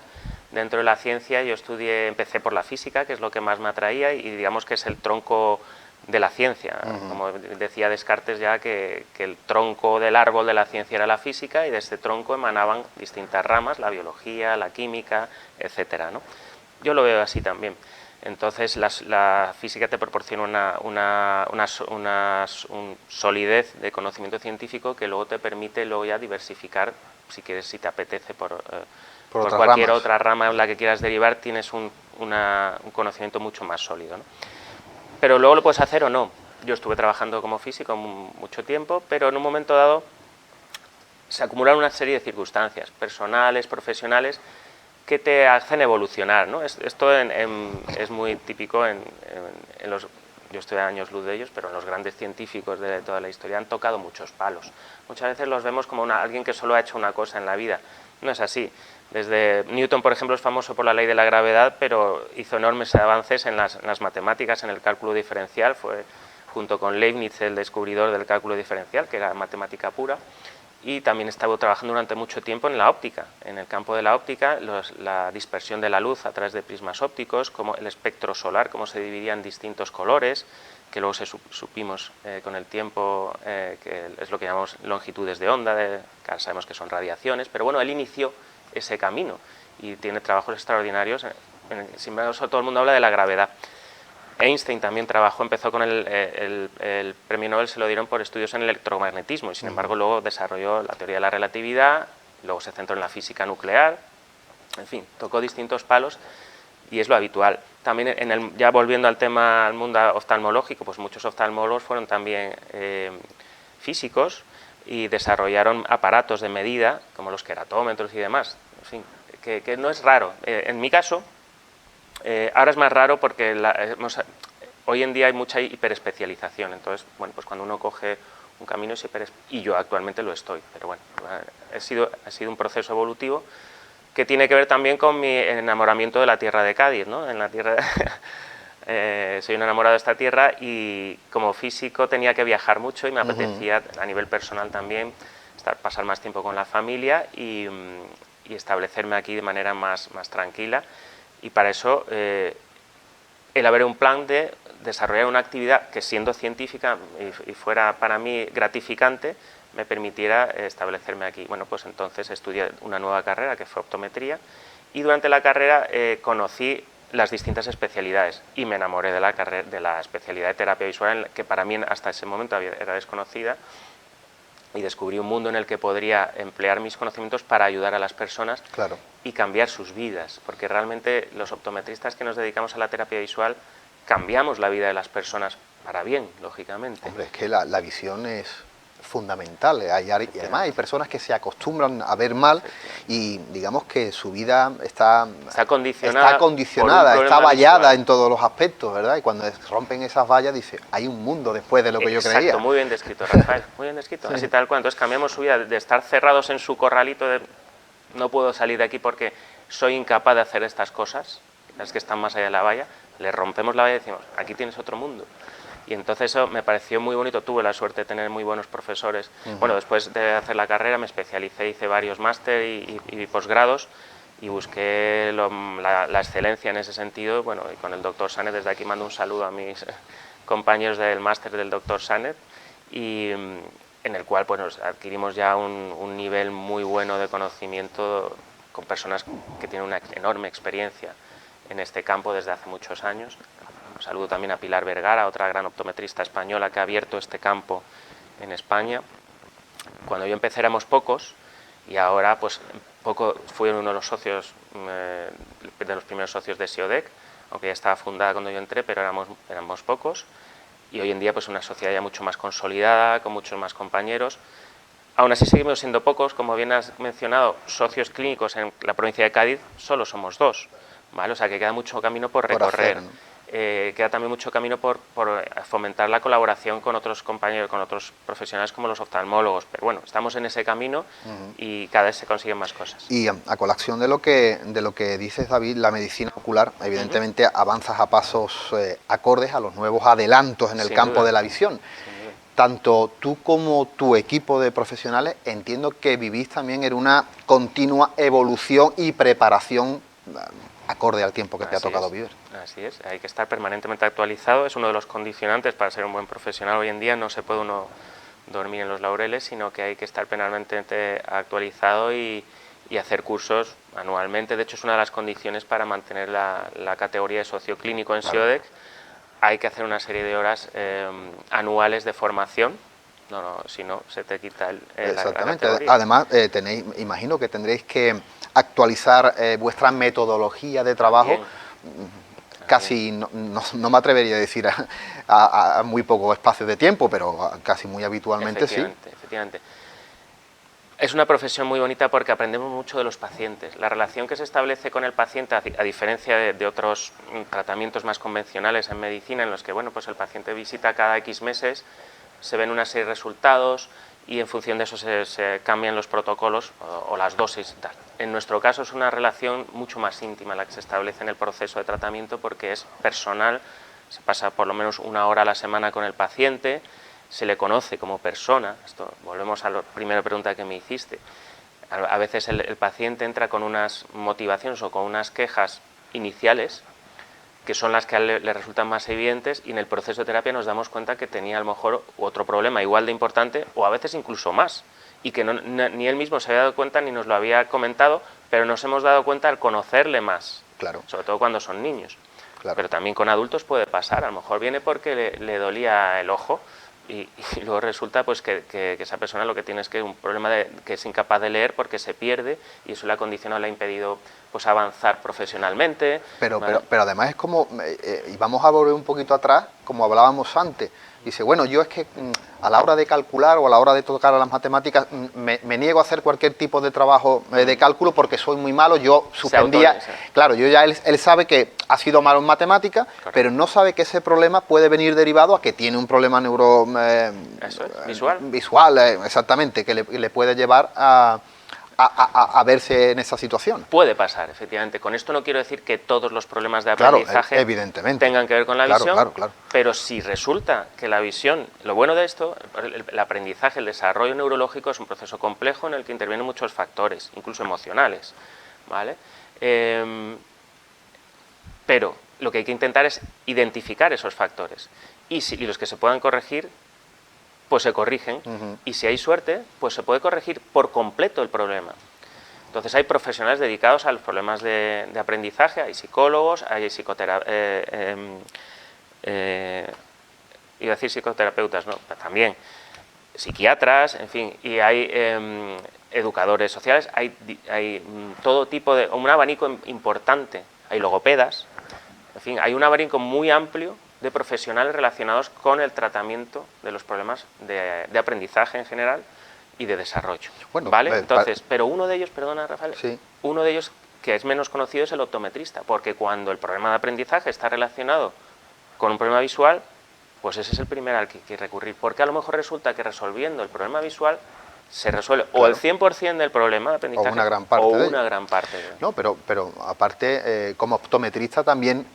Dentro de la ciencia yo empecé por la física, que es lo que más me atraía, y digamos que es el tronco de la ciencia. Como decía Descartes ya, que el tronco del árbol de la ciencia era la física, y de este tronco emanaban distintas ramas, la biología, la química, etcétera, ¿no? Yo lo veo así también. Entonces la física te proporciona una solidez de conocimiento cienocimiento que luego te permite luego ya diversificar, si quieres, si te apetece, por cualquier otra rama en la que quieras derivar, tienes un conocimiento mucho más sólido, ¿no? Pero luego lo puedes hacer o no. Yo estuve trabajando como físico mucho tiempo, pero en un momento dado se acumularon una serie de circunstancias personales, profesionales, que te hacen evolucionar, ¿no? Esto es muy típico en los... Yo estoy a años luz de ellos, pero en los grandes científicos de toda la historia han tocado muchos palos. Muchas veces los vemos como alguien que solo ha hecho una cosa en la vida. No es así. Desde Newton, por ejemplo, es famoso por la ley de la gravedad, pero hizo enormes avances en las matemáticas, en el cálculo diferencial. Fue, junto con Leibniz, el descubridor del cálculo diferencial, que era matemática pura. Y también estaba trabajando durante mucho tiempo en la óptica, en el campo de la óptica, la dispersión de la luz a través de prismas ópticos, como el espectro solar, cómo se dividía en distintos colores, que luego supimos con el tiempo que es lo que llamamos longitudes de onda, que ahora sabemos que son radiaciones, pero bueno, él inició ese camino y tiene trabajos extraordinarios. Sin embargo, todo el mundo habla de la gravedad. Einstein también empezó con el premio Nobel, se lo dieron por estudios en electromagnetismo, y sin embargo luego desarrolló la teoría de la relatividad, luego se centró en la física nuclear, en fin, tocó distintos palos y es lo habitual. También, ya volviendo al tema, al mundo oftalmológico, pues muchos oftalmólogos fueron también físicos y desarrollaron aparatos de medida, como los queratómetros y demás, en fin, que no es raro. En mi caso, ahora es más raro porque hoy en día hay mucha hiperespecialización, entonces, bueno, pues cuando uno coge un camino es y yo actualmente lo estoy, pero bueno, ha sido un proceso evolutivo que tiene que ver también con mi enamoramiento de la tierra de Cádiz, ¿no? En la tierra soy un enamorado de esta tierra y como físico tenía que viajar mucho y me apetecía a nivel personal también pasar más tiempo con la familia y establecerme aquí de manera más tranquila. Y para eso elaboré un plan de desarrollar una actividad que, siendo científica y fuera para mí gratificante, me permitiera establecerme aquí. Bueno, pues entonces estudié una nueva carrera que fue optometría y durante la carrera conocí las distintas especialidades y me enamoré de la especialidad de terapia visual, que para mí hasta ese momento era desconocida, y descubrí un mundo en el que podría emplear mis conocimientos para ayudar a las personas. Claro. Y cambiar sus vidas, porque realmente los optometristas que nos dedicamos a la terapia visual cambiamos la vida de las personas para bien, lógicamente. Hombre, es que la visión es fundamental, y además hay personas que se acostumbran a ver mal y digamos que su vida está condicionada, está vallada visual en todos los aspectos, ¿verdad? Y cuando rompen esas vallas dice, hay un mundo después de lo que yo creía. Exacto, muy bien descrito, Rafael, muy bien descrito, sí. Así tal cual. Entonces cambiamos su vida de estar cerrados en su corralito de no puedo salir de aquí porque soy incapaz de hacer estas cosas, las que están más allá de la valla, le rompemos la valla y decimos, aquí tienes otro mundo. Y entonces eso me pareció muy bonito, tuve la suerte de tener muy buenos profesores. Bueno, después de hacer la carrera me especialicé, hice varios máster y posgrados y busqué la excelencia en ese sentido. Bueno, y con el doctor Sánet, desde aquí mando un saludo a mis compañeros del máster del doctor Sánet, y en el cual pues, adquirimos ya un nivel muy bueno de conocimiento con personas que tienen una enorme experiencia en este campo desde hace muchos años. Un saludo también a Pilar Vergara, otra gran optometrista española que ha abierto este campo en España. Cuando yo empecé éramos pocos y ahora pues fui uno de los socios, de los primeros socios de SIODEC, aunque ya estaba fundada cuando yo entré, pero éramos pocos. Y hoy en día pues una sociedad ya mucho más consolidada, con muchos más compañeros. Aún así seguimos siendo pocos, como bien has mencionado, socios clínicos en la provincia de Cádiz solo somos 2, ¿vale? O sea que queda mucho camino por recorrer. hacer, ¿no? Queda también mucho camino por fomentar la colaboración con otros compañeros, con otros profesionales como los oftalmólogos, pero bueno, estamos en ese camino y cada vez se consiguen más cosas. Y a colación de lo que dices, David, la medicina ocular evidentemente avanza a pasos acordes a los nuevos adelantos en el campo de la visión. Tanto tú como tu equipo de profesionales entiendo que vivís también en una continua evolución y preparación acorde al tiempo que te ha tocado vivir. Así es, hay que estar permanentemente actualizado, es uno de los condicionantes para ser un buen profesional hoy en día. No se puede uno dormir en los laureles, sino que hay que estar permanentemente actualizado y hacer cursos anualmente. De hecho, es una de las condiciones para mantener la categoría de socio clínico en SIODEC. Hay que hacer una serie de horas anuales de formación, si no se te quita la categoría. Además, imagino que tendréis que actualizar vuestra metodología de trabajo. Casi no me atrevería a decir a muy poco espacio de tiempo, pero casi muy habitualmente efectivamente. Es una profesión muy bonita porque aprendemos mucho de los pacientes. La relación que se establece con el paciente, a diferencia de otros tratamientos más convencionales en medicina, en los que bueno, pues el paciente visita cada X meses, se ven una serie de resultados y en función de eso se cambian los protocolos o las dosis y tal. En nuestro caso es una relación mucho más íntima la que se establece en el proceso de tratamiento, porque es personal, se pasa por lo menos 1 hora a la semana con el paciente, se le conoce como persona. Esto, volvemos a la primera pregunta que me hiciste. A veces el paciente entra con unas motivaciones o con unas quejas iniciales que son las que a él le resultan más evidentes, y en el proceso de terapia nos damos cuenta que tenía a lo mejor otro problema igual de importante o a veces incluso más, y que ni él mismo se había dado cuenta ni nos lo había comentado, pero nos hemos dado cuenta al conocerle más, sobre todo cuando son niños. Pero también con adultos puede pasar, a lo mejor viene porque le dolía el ojo y luego resulta pues que esa persona lo que tiene es que un problema que es incapaz de leer porque se pierde, y eso le ha condicionado, le ha impedido pues avanzar profesionalmente. Pero además es como, y vamos a volver un poquito atrás, como hablábamos antes. Dice, bueno, yo es que a la hora de calcular o a la hora de tocar a las matemáticas me niego a hacer cualquier tipo de trabajo de cálculo porque soy muy malo, yo suspendía. Claro, él sabe que ha sido malo en matemáticas, pero no sabe que ese problema puede venir derivado a que tiene un problema visual, exactamente, que le puede llevar a verse en esa situación. Puede pasar, efectivamente. Con esto no quiero decir que todos los problemas de aprendizaje tengan que ver con la visión, pero si resulta que la visión, lo bueno de esto, el aprendizaje, el desarrollo neurológico es un proceso complejo en el que intervienen muchos factores, incluso emocionales, ¿vale? Pero lo que hay que intentar es identificar esos factores, y los que se puedan corregir, pues se corrigen, y si hay suerte, pues se puede corregir por completo el problema. Entonces hay profesionales dedicados a los problemas de aprendizaje, hay psicólogos, hay iba a decir psicoterapeutas, no, pero también psiquiatras, en fin, y hay educadores sociales, hay todo tipo de, un abanico importante, hay logopedas, en fin, hay un abanico muy amplio de profesionales relacionados con el tratamiento de los problemas de aprendizaje en general y de desarrollo. Bueno, ¿vale? Entonces, pero uno de ellos, perdona Rafael, uno de ellos que es menos conocido es el optometrista, porque cuando el problema de aprendizaje está relacionado con un problema visual, pues ese es el primero al que hay que recurrir, porque a lo mejor resulta que resolviendo el problema visual se resuelve o el 100% del problema de aprendizaje o una gran parte de ello. No, pero aparte, como optometrista también,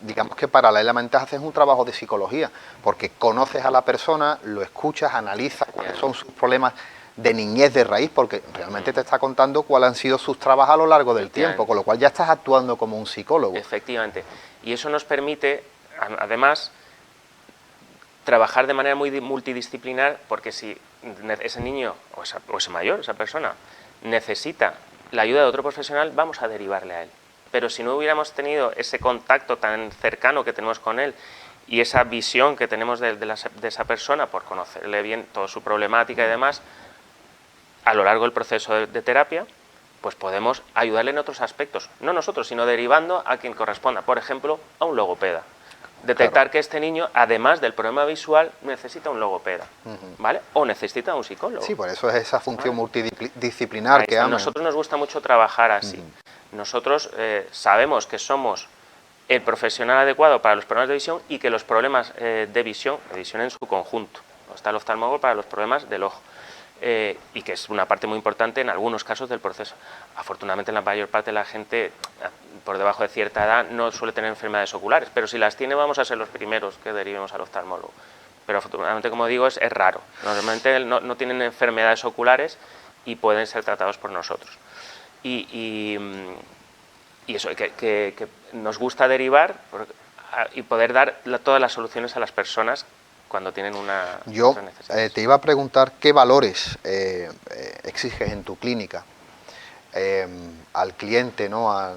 digamos que paralelamente haces un trabajo de psicología, porque conoces a la persona, lo escuchas, analizas cuáles son sus problemas de niñez de raíz, porque realmente te está contando cuáles han sido sus trabajos a lo largo del tiempo, con lo cual ya estás actuando como un psicólogo. Efectivamente, y eso nos permite, además, trabajar de manera muy multidisciplinar, porque si ese niño o ese mayor, esa persona, necesita la ayuda de otro profesional, vamos a derivarle a él. Pero si no hubiéramos tenido ese contacto tan cercano que tenemos con él y esa visión que tenemos de esa persona por conocerle bien toda su problemática y demás, a lo largo del proceso de terapia, pues podemos ayudarle en otros aspectos. No nosotros, sino derivando a quien corresponda. Por ejemplo, a un logopeda. Detectar Claro. que este niño, además del problema visual, necesita un logopeda, ¿vale? O necesita un psicólogo. Sí, por eso es esa función Vale. multidisciplinar Ahí que está. ama. Nosotros nos gusta mucho trabajar así. Nosotros sabemos que somos el profesional adecuado para los problemas de visión y que los problemas de visión en su conjunto, ¿no? Está el oftalmólogo para los problemas del ojo. Y que es una parte muy importante en algunos casos del proceso. Afortunadamente, la mayor parte de la gente por debajo de cierta edad no suele tener enfermedades oculares, pero si las tiene vamos a ser los primeros que derivemos al oftalmólogo. Pero afortunadamente, como digo, es raro. Normalmente no tienen enfermedades oculares y pueden ser tratados por nosotros. Y eso, que nos gusta derivar y poder dar todas las soluciones a las personas cuando tienen una necesidad. Te iba a preguntar qué valores exiges en tu clínica al cliente, ¿no? a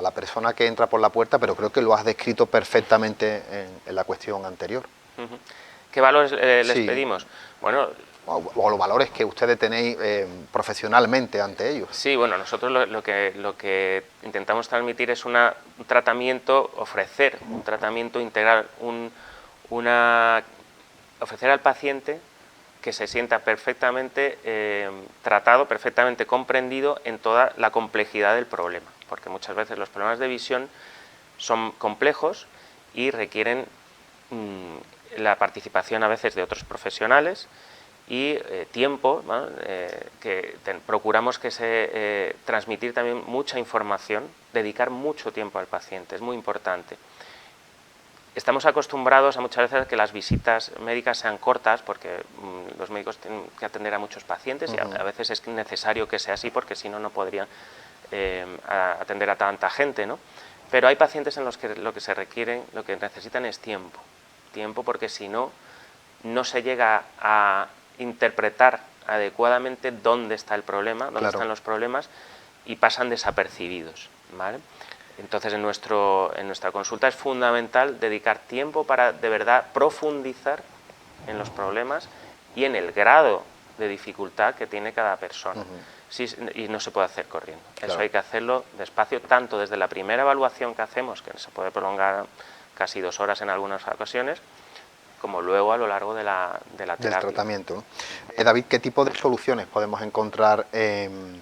la persona que entra por la puerta, pero creo que lo has descrito perfectamente en la cuestión anterior. ¿Qué valores les Sí. pedimos? Bueno, o los valores que ustedes tenéis profesionalmente ante ellos. sí, bueno, nosotros lo que intentamos transmitir es un tratamiento, ofrecer un tratamiento integral, ofrecer al paciente que se sienta perfectamente tratado, perfectamente comprendido en toda la complejidad del problema, porque muchas veces los problemas de visión son complejos y requieren la participación a veces de otros profesionales y tiempo, ¿no? Procuramos que transmitir también mucha información, dedicar mucho tiempo al paciente, es muy importante. Estamos acostumbrados a muchas veces a que las visitas médicas sean cortas porque los médicos tienen que atender a muchos pacientes y a veces es necesario que sea así porque si no, no podrían atender a tanta gente, ¿no? Pero hay pacientes en los que lo que necesitan es tiempo. Tiempo porque si no, no se llega a interpretar adecuadamente dónde está el problema, dónde están los problemas y pasan desapercibidos, ¿vale? Entonces, en nuestra consulta es fundamental dedicar tiempo para, de verdad, profundizar en los problemas y en el grado de dificultad que tiene cada persona. Sí, y no se puede hacer corriendo. Eso hay que hacerlo despacio, tanto desde la primera evaluación que hacemos, que se puede prolongar casi 2 horas en algunas ocasiones, como luego a lo largo de la terapia. Del tratamiento, ¿no? David, ¿qué tipo de soluciones podemos encontrar en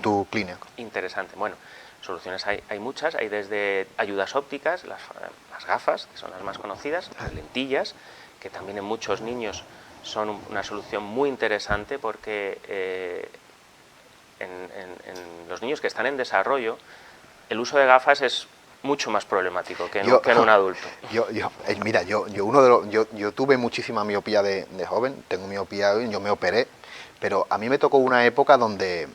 tu clínica? Interesante. Bueno, soluciones hay muchas, hay desde ayudas ópticas, las gafas, que son las más conocidas, las lentillas, que también en muchos niños son una solución muy interesante porque en los niños que están en desarrollo, el uso de gafas es mucho más problemático que en un adulto. Mira, yo tuve muchísima miopía de joven, tengo miopía hoy, yo me operé, pero a mí me tocó una época donde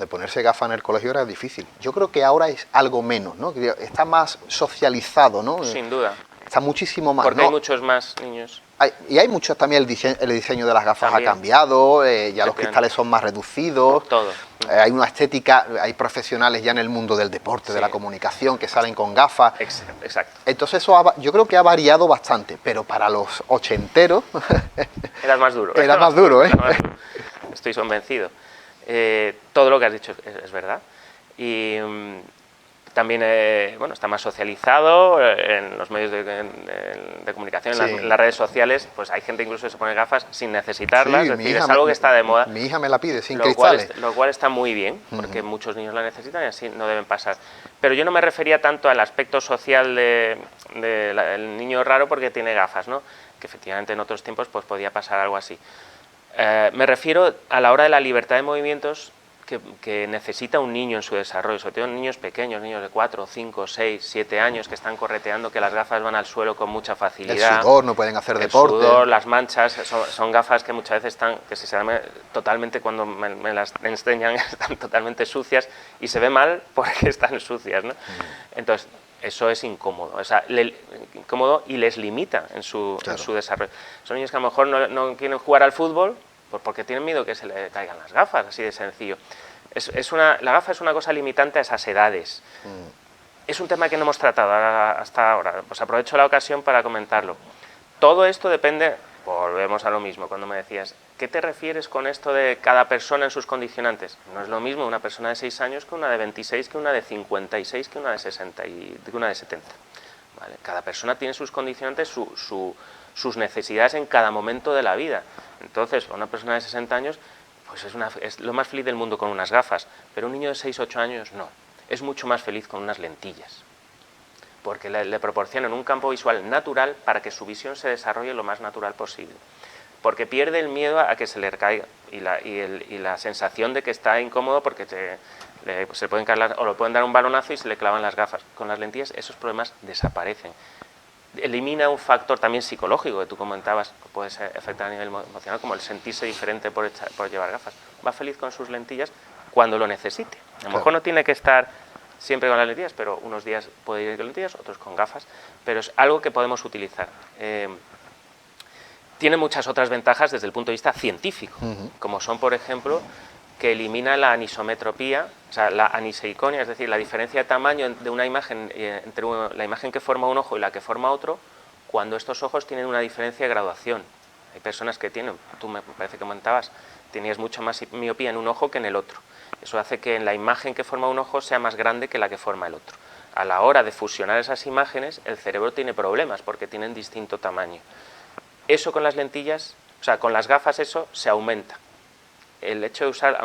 ponerse gafas en el colegio era difícil. Yo creo que ahora es algo menos, ¿no? Está más socializado, ¿no? Sin duda. Está muchísimo más. Porque ¿no? hay muchos más niños. Hay muchos también, el diseño de las gafas También. ha cambiado, ya los cristales son más reducidos. Todo. Hay una estética, hay profesionales ya en el mundo del deporte, de la comunicación, que salen con gafas. Exacto. Entonces eso yo creo que ha variado bastante, pero para los ochenteros... Era más duro. Era más duro, ¿eh? Estoy convencido. Todo lo que has dicho es verdad. Y también bueno, está más socializado en los medios de comunicación, en las redes sociales, pues hay gente incluso que se pone gafas sin necesitarlas, Sí, es decir, es algo que está de moda. Mi hija me la pide sin lo cristales. Lo cual está muy bien, porque muchos niños la necesitan y así no deben pasar. Pero yo no me refería tanto al aspecto social del niño raro porque tiene gafas, ¿no? Que efectivamente en otros tiempos pues podía pasar algo así. Me refiero a la hora de la libertad de movimientos que necesita un niño en su desarrollo, sobre todo niños pequeños, niños de 4, 5, 6, 7 años que están correteando, que las gafas van al suelo con mucha facilidad. El sudor, no pueden hacer deporte. El sudor, las manchas, son gafas que muchas veces están, que se ven totalmente, cuando me las enseñan, están totalmente sucias y se ve mal porque están sucias, ¿no? Entonces, eso es incómodo, incómodo y les limita en su desarrollo. Son niños que a lo mejor no quieren jugar al fútbol porque tienen miedo que se le caigan las gafas, así de sencillo. La gafa es una cosa limitante a esas edades. Es un tema que no hemos tratado hasta ahora, pues aprovecho la ocasión para comentarlo. Todo esto depende, volvemos a lo mismo, cuando me decías, ¿qué te refieres con esto de cada persona en sus condicionantes? No es lo mismo una persona de 6 años que una de 26, que una de 56, que una de 60 y que una de 70. ¿vale? Cada persona tiene sus condicionantes, sus necesidades en cada momento de la vida. Entonces, una persona de 60 años pues es lo más feliz del mundo con unas gafas, pero un niño de 6 o 8 años no. Es mucho más feliz con unas lentillas, porque le proporcionan un campo visual natural para que su visión se desarrolle lo más natural posible. Porque pierde el miedo a que se le caiga y la sensación de que está incómodo porque se pueden caer o le pueden dar un balonazo y se le clavan las gafas. Con las lentillas esos problemas desaparecen. Elimina un factor también psicológico que tú comentabas, que puede afectar a nivel emocional, como el sentirse diferente por llevar gafas. Va feliz con sus lentillas cuando lo necesite. A lo mejor no tiene que estar siempre con las lentillas, pero unos días puede ir con lentillas, otros con gafas, pero es algo que podemos utilizar. Tiene muchas otras ventajas desde el punto de vista científico, como son, por ejemplo, que elimina la anisometropía, o sea, la aniseiconia, es decir, la diferencia de tamaño de una imagen entre la imagen que forma un ojo y la que forma otro, cuando estos ojos tienen una diferencia de graduación. Hay personas que tienen, tú me parece que comentabas, tenías mucho más miopía en un ojo que en el otro. Eso hace que en la imagen que forma un ojo sea más grande que la que forma el otro. A la hora de fusionar esas imágenes, el cerebro tiene problemas porque tienen distinto tamaño. Eso con las lentillas, o sea, con las gafas eso se aumenta. El hecho de usar,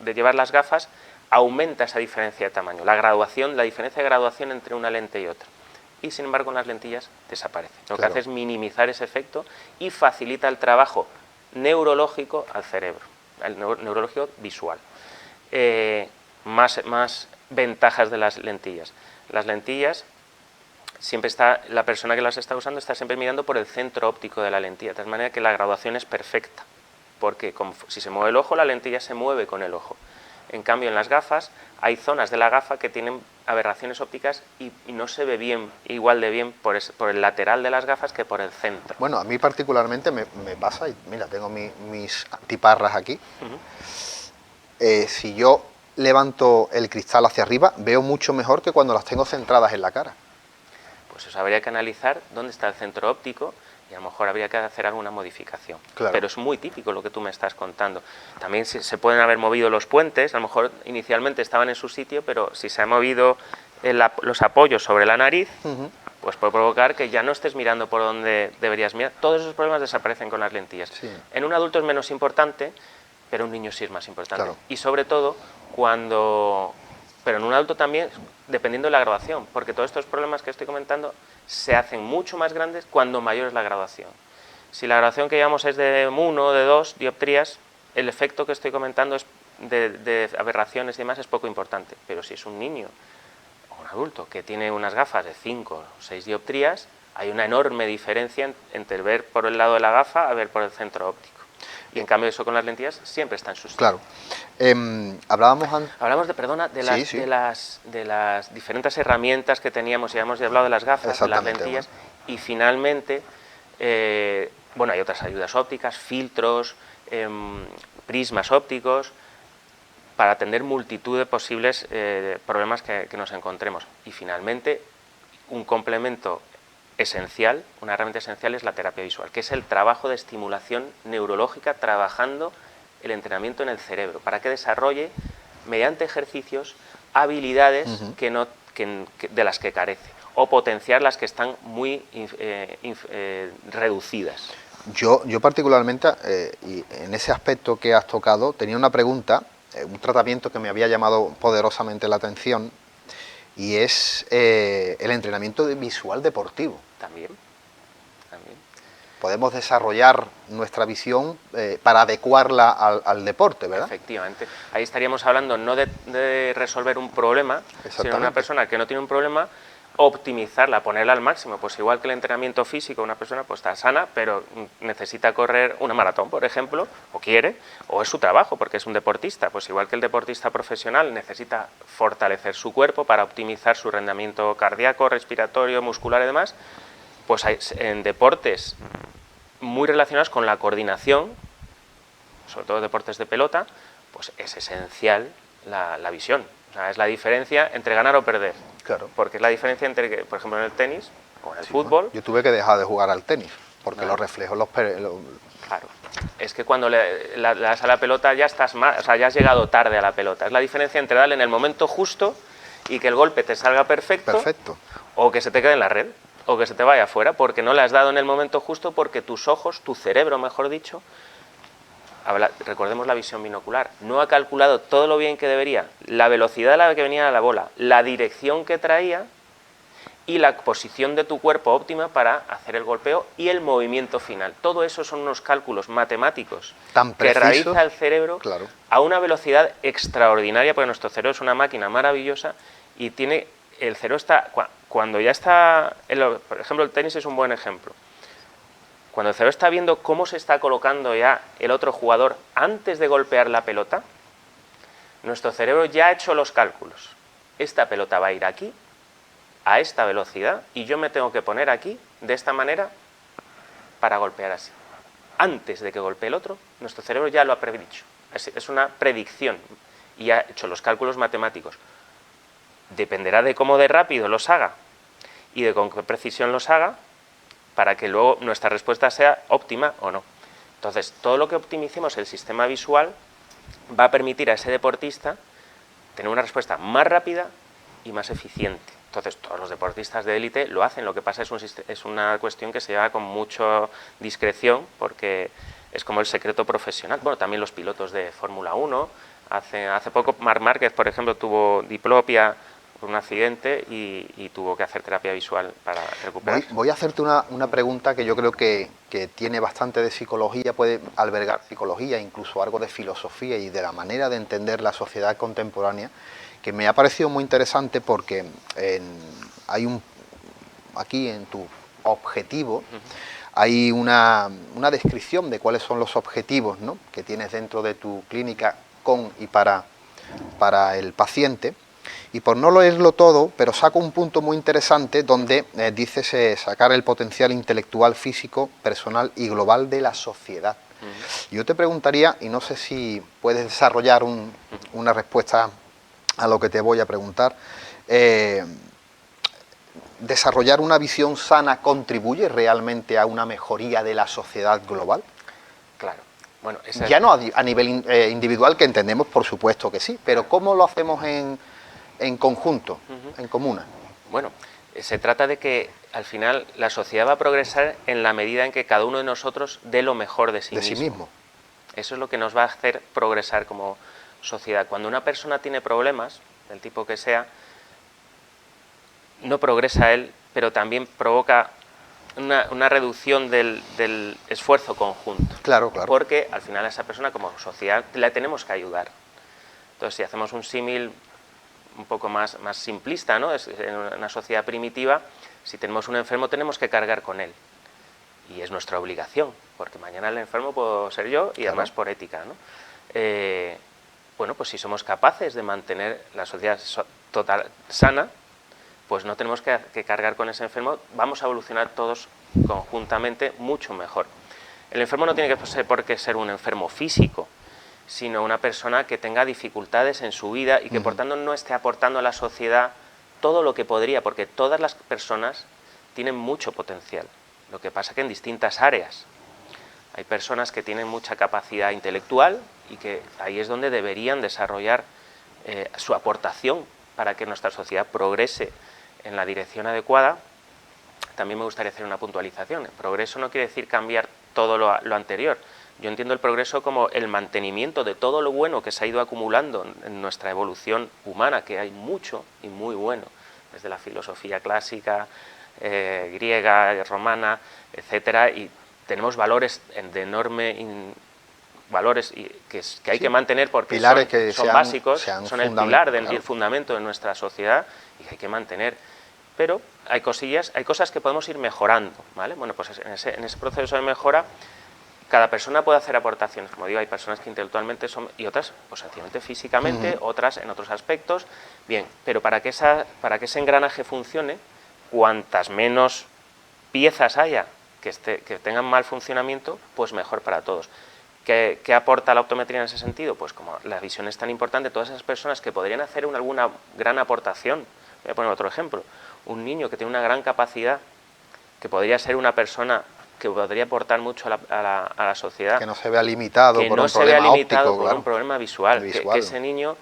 de llevar las gafas, aumenta esa diferencia de tamaño. La diferencia de graduación entre una lente y otra. Y sin embargo con las lentillas desaparece. Lo que hace es minimizar ese efecto y facilita el trabajo neurológico al cerebro, el neurológico visual. Más ventajas de las lentillas. Las lentillas, siempre la persona que las está usando está siempre mirando por el centro óptico de la lentilla, de tal manera que la graduación es perfecta, porque si se mueve el ojo, la lentilla se mueve con el ojo. En cambio, en las gafas hay zonas de la gafa que tienen aberraciones ópticas y no se ve bien, igual de bien por el lateral de las gafas que por el centro. Bueno, a mí particularmente me pasa, y mira, tengo mis antiparras aquí. Si yo levanto el cristal hacia arriba, veo mucho mejor que cuando las tengo centradas en la cara. Pues eso habría que analizar dónde está el centro óptico y a lo mejor habría que hacer alguna modificación. Claro. Pero es muy típico lo que tú me estás contando. También se pueden haber movido los puentes, a lo mejor inicialmente estaban en su sitio, pero si se han movido los apoyos sobre la nariz, pues puede provocar que ya no estés mirando por donde deberías mirar. Todos esos problemas desaparecen con las lentillas. Sí. En un adulto es menos importante, pero en un niño sí es más importante. Claro. Y sobre todo pero en un adulto también, dependiendo de la graduación, porque todos estos problemas que estoy comentando se hacen mucho más grandes cuando mayor es la graduación. Si la graduación que llevamos es de 1 o de 2 dioptrías, el efecto que estoy comentando de aberraciones y demás es poco importante. Pero si es un niño o un adulto que tiene unas gafas de 5 o 6 dioptrías, hay una enorme diferencia entre ver por el lado de la gafa a ver por el centro óptico. Y en cambio eso con las lentillas siempre está en su sitio. Claro. Hablamos de las diferentes herramientas que teníamos, ya hemos hablado de las gafas, de las lentillas, y finalmente, bueno, hay otras ayudas ópticas, filtros, prismas ópticos, para atender multitud de posibles problemas que nos encontremos. Y finalmente, un complemento esencial, una herramienta esencial es la terapia visual, que es el trabajo de estimulación neurológica trabajando el entrenamiento en el cerebro, para que desarrolle, mediante ejercicios, habilidades de las que carece, o potenciar las que están muy reducidas. Yo particularmente, y en ese aspecto que has tocado, tenía una pregunta, un tratamiento que me había llamado poderosamente la atención, y es el entrenamiento visual deportivo. También. Podemos desarrollar nuestra visión para adecuarla al deporte, ¿verdad? Efectivamente. Ahí estaríamos hablando no de resolver un problema, sino una persona que no tiene un problema, optimizarla, ponerla al máximo. Pues igual que el entrenamiento físico, una persona pues está sana, pero necesita correr una maratón, por ejemplo, o quiere, o es su trabajo, porque es un deportista. Pues igual que el deportista profesional necesita fortalecer su cuerpo para optimizar su rendimiento cardíaco, respiratorio, muscular y demás, pues en deportes muy relacionados con la coordinación, sobre todo deportes de pelota, pues es esencial la visión. O sea, es la diferencia entre ganar o perder. Claro. Porque es la diferencia entre, por ejemplo, en el tenis o en el fútbol. Yo tuve que dejar de jugar al tenis, porque los reflejos Claro. Es que cuando le das a la pelota ya estás mal, o sea, ya has llegado tarde a la pelota. Es la diferencia entre darle en el momento justo y que el golpe te salga perfecto. O que se te quede en la red. o que se te vaya fuera, porque no le has dado en el momento justo, porque tus ojos, tu cerebro, mejor dicho, recordemos la visión binocular, no ha calculado todo lo bien que debería, la velocidad a la que venía la bola, la dirección que traía y la posición de tu cuerpo óptima para hacer el golpeo y el movimiento final. Todo eso son unos cálculos matemáticos que realiza el cerebro a una velocidad extraordinaria, porque nuestro cerebro es una máquina maravillosa y el cerebro está, cuando ya está, por ejemplo, el tenis es un buen ejemplo. Cuando el cerebro está viendo cómo se está colocando ya el otro jugador antes de golpear la pelota, nuestro cerebro ya ha hecho los cálculos. Esta pelota va a ir aquí, a esta velocidad, y yo me tengo que poner aquí, de esta manera, para golpear así. Antes de que golpee el otro, nuestro cerebro ya lo ha predicho. Es una predicción y ha hecho los cálculos matemáticos. Dependerá de cómo de rápido los haga y de con qué precisión los haga, para que luego nuestra respuesta sea óptima o no. Entonces, todo lo que optimicemos el sistema visual va a permitir a ese deportista tener una respuesta más rápida y más eficiente. Entonces, todos los deportistas de élite lo hacen, lo que pasa es una cuestión que se lleva con mucha discreción, porque es como el secreto profesional. Bueno, también los pilotos de Fórmula 1, hace poco Marc Márquez, por ejemplo, tuvo diplopia, un accidente y tuvo que hacer terapia visual para recuperarse. Voy a hacerte una pregunta que yo creo que tiene bastante de psicología, puede albergar psicología, incluso algo de filosofía y de la manera de entender la sociedad contemporánea, que me ha parecido muy interesante porque hay aquí en tu objetivo hay una descripción de cuáles son los objetivos, ¿no?, que tienes dentro de tu clínica con y para el paciente. Y por no leerlo todo, pero saco un punto muy interesante donde dices sacar el potencial intelectual, físico, personal y global de la sociedad. Yo te preguntaría, y no sé si puedes desarrollar una respuesta a lo que te voy a preguntar, ¿desarrollar una visión sana contribuye realmente a una mejoría de la sociedad global? Claro. Bueno, ya no a nivel individual, que entendemos por supuesto que sí, pero ¿cómo lo hacemos en conjunto, en comuna? Bueno, se trata de que al final la sociedad va a progresar en la medida en que cada uno de nosotros dé lo mejor de sí mismo. Eso es lo que nos va a hacer progresar como sociedad. Cuando una persona tiene problemas, del tipo que sea, no progresa él, pero también provoca una reducción del esfuerzo conjunto. Claro, claro. Porque al final a esa persona como sociedad la tenemos que ayudar. Entonces, si hacemos un símil un poco más simplista, ¿no? En una sociedad primitiva, si tenemos un enfermo tenemos que cargar con él. Y es nuestra obligación, porque mañana el enfermo puedo ser yo y además por ética, ¿no? Bueno, pues si somos capaces de mantener la sociedad total sana, pues no tenemos que cargar con ese enfermo, vamos a evolucionar todos conjuntamente mucho mejor. El enfermo no tiene que ser por qué ser un enfermo físico, sino una persona que tenga dificultades en su vida y que por tanto no esté aportando a la sociedad todo lo que podría, porque todas las personas tienen mucho potencial. Lo que pasa que en distintas áreas. Hay personas que tienen mucha capacidad intelectual y que ahí es donde deberían desarrollar su aportación para que nuestra sociedad progrese en la dirección adecuada. También me gustaría hacer una puntualización. El progreso no quiere decir cambiar todo lo anterior. Yo entiendo el progreso como el mantenimiento de todo lo bueno que se ha ido acumulando en nuestra evolución humana, que hay mucho y muy bueno, desde la filosofía clásica, griega, romana, etcétera, y tenemos valores de enorme valores que hay que mantener porque son básicos, son el pilar, el fundamento de nuestra sociedad y que hay que mantener. Pero hay cosas que podemos ir mejorando, ¿vale? Bueno, pues en ese proceso de mejora cada persona puede hacer aportaciones, como digo, hay personas que intelectualmente son, y otras, pues sencillamente físicamente, otras en otros aspectos, bien, pero para que ese engranaje funcione, cuantas menos piezas haya que tengan mal funcionamiento, pues mejor para todos. ¿Qué aporta la optometría en ese sentido? Pues como la visión es tan importante, todas esas personas que podrían hacer alguna gran aportación, voy a poner otro ejemplo, un niño que tiene una gran capacidad, que podría ser una persona que podría aportar mucho a la sociedad. Que no se vea limitado por un problema óptico, por un problema visual. Que ese niño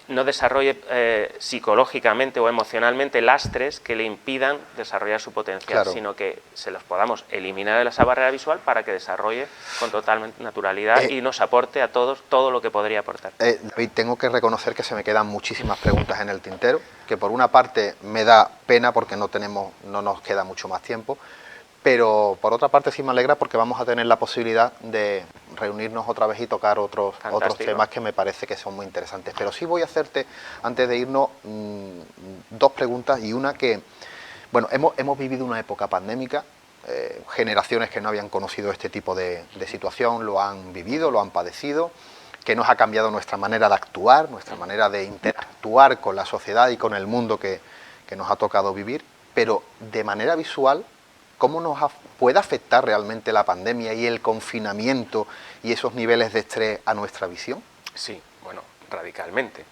no desarrolle psicológicamente o emocionalmente lastres que le impidan desarrollar su potencial, Claro. sino que se los podamos eliminar de esa barrera visual para que desarrolle con total naturalidad y nos aporte a todos todo lo que podría aportar. David, tengo que reconocer que se me quedan muchísimas preguntas en el tintero, que por una parte me da pena porque no nos queda mucho más tiempo, pero por otra parte sí me alegra porque vamos a tener la posibilidad de reunirnos otra vez y tocar otros temas que me parece que son muy interesantes. Pero sí voy a hacerte, antes de irnos, dos preguntas, y una que, bueno, hemos vivido una época pandémica, generaciones que no habían conocido este tipo de situación lo han vivido, lo han padecido, que nos ha cambiado nuestra manera de actuar, nuestra manera de interactuar con la sociedad y con el mundo que nos ha tocado vivir, pero de manera visual, ¿cómo puede afectar realmente la pandemia y el confinamiento y esos niveles de estrés a nuestra visión? Sí, bueno, radicalmente.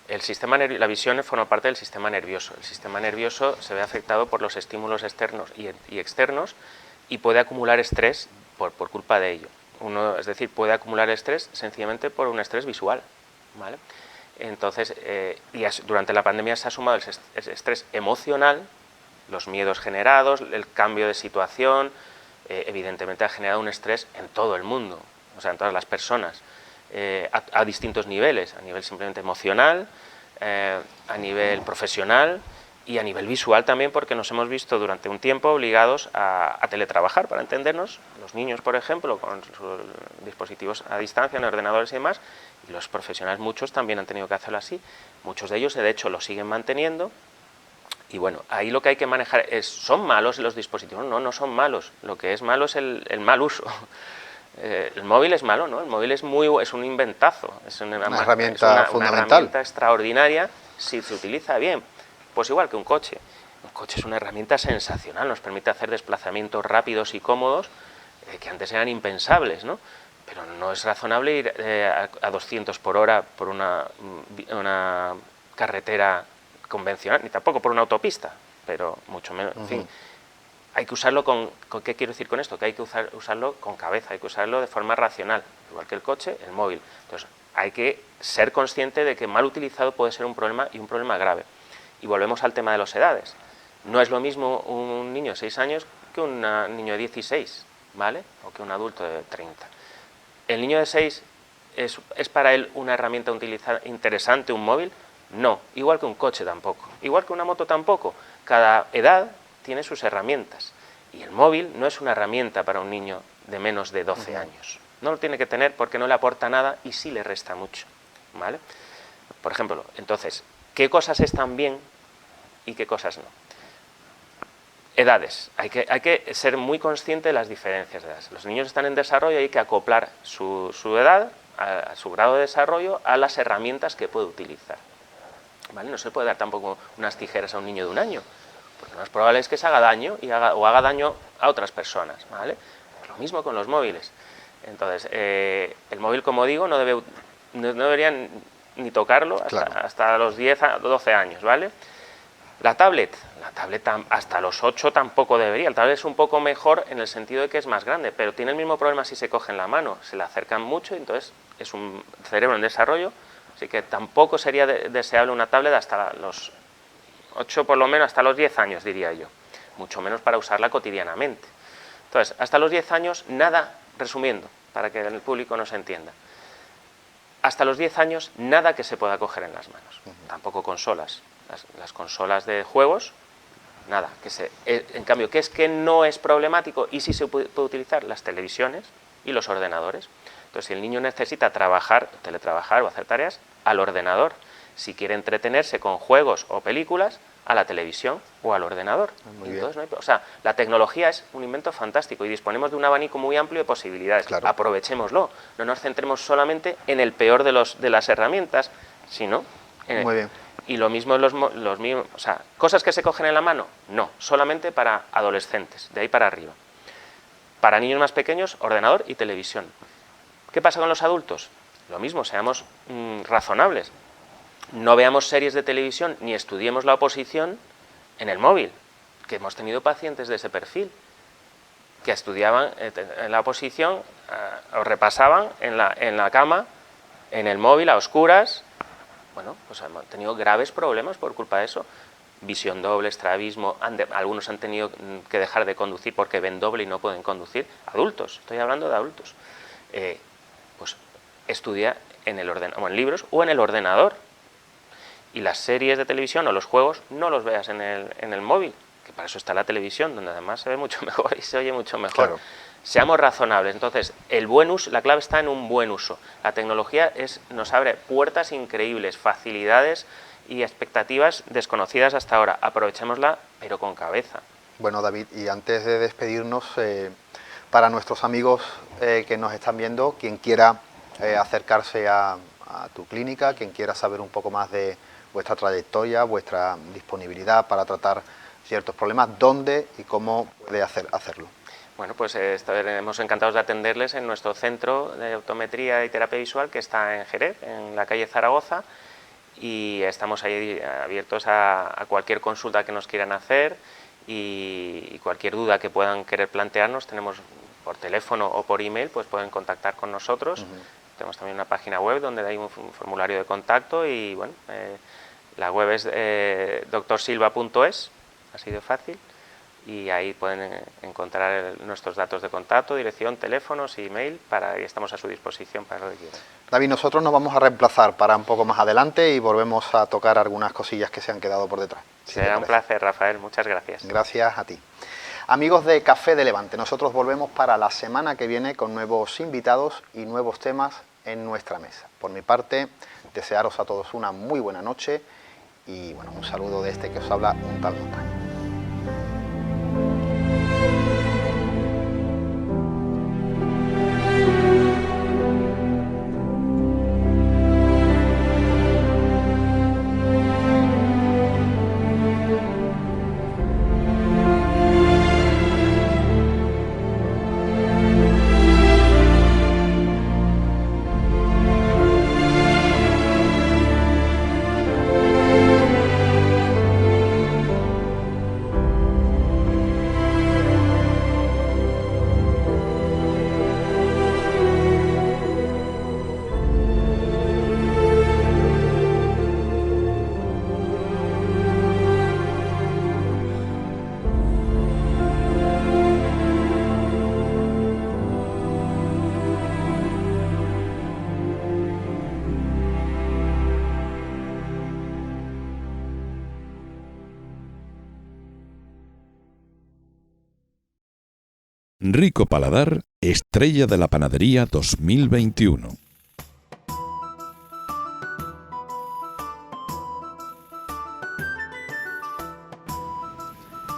La visión forma parte del sistema nervioso. El sistema nervioso se ve afectado por los estímulos externos y externos y puede acumular estrés por culpa de ello. Es decir, puede acumular estrés sencillamente por un estrés visual, ¿vale? Entonces, durante la pandemia se ha sumado el estrés emocional, los miedos generados, el cambio de situación, evidentemente ha generado un estrés en todo el mundo, o sea, en todas las personas, a distintos niveles, a nivel simplemente emocional, a nivel profesional y a nivel visual también, porque nos hemos visto durante un tiempo obligados a teletrabajar, para entendernos, los niños, por ejemplo, con sus dispositivos a distancia, en ordenadores y demás, y los profesionales muchos también han tenido que hacerlo así, muchos de ellos de hecho lo siguen manteniendo. Y bueno, ahí lo que hay que manejar es, ¿son malos los dispositivos? No, no son malos. Lo que es malo es el mal uso. El móvil es malo, ¿no? El móvil es un inventazo. Es una herramienta fundamental. Una herramienta extraordinaria si se utiliza bien. Pues igual que un coche. Un coche es una herramienta sensacional, nos permite hacer desplazamientos rápidos y cómodos que antes eran impensables, ¿no? Pero no es razonable ir a 200 por hora por una carretera convencional, ni tampoco por una autopista, pero mucho menos, en fin. Hay que usarlo ¿qué quiero decir con esto? Que hay que usarlo con cabeza, hay que usarlo de forma racional, igual que el coche, el móvil. Entonces, hay que ser consciente de que mal utilizado puede ser un problema y un problema grave. Y volvemos al tema de las edades. No es lo mismo un niño de 6 años que un niño de 16, ¿vale? O que un adulto de 30. ¿El niño de 6 es para él una herramienta interesante, un móvil? No, igual que un coche tampoco, igual que una moto tampoco. Cada edad tiene sus herramientas y el móvil no es una herramienta para un niño de menos de 12 años. No lo tiene que tener porque no le aporta nada y sí le resta mucho, ¿vale? Por ejemplo, entonces, ¿qué cosas están bien y qué cosas no? Edades. Hay que ser muy consciente de las diferencias de edades. Los niños están en desarrollo y hay que acoplar su edad, a su grado de desarrollo, a las herramientas que puede utilizar. ¿Vale? No se puede dar tampoco unas tijeras a un niño de 1 año, porque lo más probable es que se haga daño o haga daño a otras personas, ¿vale? Pues lo mismo con los móviles. Entonces, el móvil, como digo, no deberían ni tocarlo hasta los 10 a 12 años, ¿vale? La tablet hasta los 8 tampoco debería. El tablet es un poco mejor en el sentido de que es más grande, pero tiene el mismo problema si se coge en la mano, se le acercan mucho y entonces es un cerebro en desarrollo. Así que tampoco sería deseable una tablet hasta los 8, por lo menos hasta los 10 años, diría yo. Mucho menos para usarla cotidianamente. Entonces, hasta los 10 años, nada, resumiendo, para que el público nos entienda. Hasta los 10 años, nada que se pueda coger en las manos. Tampoco consolas. Las consolas de juegos, nada. En cambio, ¿qué es que no es problemático? Y sí se puede utilizar las televisiones y los ordenadores. Entonces, si el niño necesita teletrabajar o hacer tareas, al ordenador. Si quiere entretenerse con juegos o películas, a la televisión o al ordenador. Entonces, o sea, la tecnología es un invento fantástico y disponemos de un abanico muy amplio de posibilidades. Claro. Aprovechémoslo. No nos centremos solamente en el peor de las herramientas, sino muy bien. Y lo mismo los mismos, o sea, cosas que se cogen en la mano, no, solamente para adolescentes, de ahí para arriba. Para niños más pequeños, ordenador y televisión. ¿Qué pasa con los adultos? Lo mismo, seamos razonables. No veamos series de televisión ni estudiemos la oposición en el móvil, que hemos tenido pacientes de ese perfil, que estudiaban en la oposición o repasaban en la cama, en el móvil, a oscuras, bueno, pues han tenido graves problemas por culpa de eso. Visión doble, estrabismo, algunos han tenido que dejar de conducir porque ven doble y no pueden conducir. Adultos, estoy hablando de adultos. Pues estudia en libros o en el ordenador. Y las series de televisión o los juegos no los veas en el móvil, que para eso está la televisión, donde además se ve mucho mejor y se oye mucho mejor. Claro. Seamos razonables. Entonces, el buen uso, la clave está en un buen uso. La tecnología nos abre puertas increíbles, facilidades y expectativas desconocidas hasta ahora. Aprovechémosla, pero con cabeza. Bueno, David, y antes de despedirnos, para nuestros amigos que nos están viendo, quien quiera acercarse a tu clínica, quien quiera saber un poco más de vuestra trayectoria, vuestra disponibilidad para tratar ciertos problemas, ¿dónde y cómo puede hacerlo? Bueno, pues estaremos encantados de atenderles en nuestro centro de optometría y terapia visual, que está en Jerez, en la calle Zaragoza, y estamos ahí abiertos a cualquier consulta que nos quieran hacer y cualquier duda que puedan querer plantearnos. Tenemos por teléfono o por email, pues pueden contactar con nosotros. Tenemos también una página web donde hay un formulario de contacto y bueno, la web es doctorsilva.es, así de fácil. Y ahí pueden encontrar nuestros datos de contacto, dirección, teléfonos y email, y estamos a su disposición para lo que quieran. David, nosotros nos vamos a reemplazar para un poco más adelante y volvemos a tocar algunas cosillas que se han quedado por detrás. Será un placer, Rafael, muchas gracias. Gracias a ti. Amigos de Café de Levante, nosotros volvemos para la semana que viene con nuevos invitados y nuevos temas en nuestra mesa. Por mi parte, desearos a todos una muy buena noche y bueno, un saludo de este que os habla, un tal Montaño. Rico Paladar, estrella de la panadería 2021.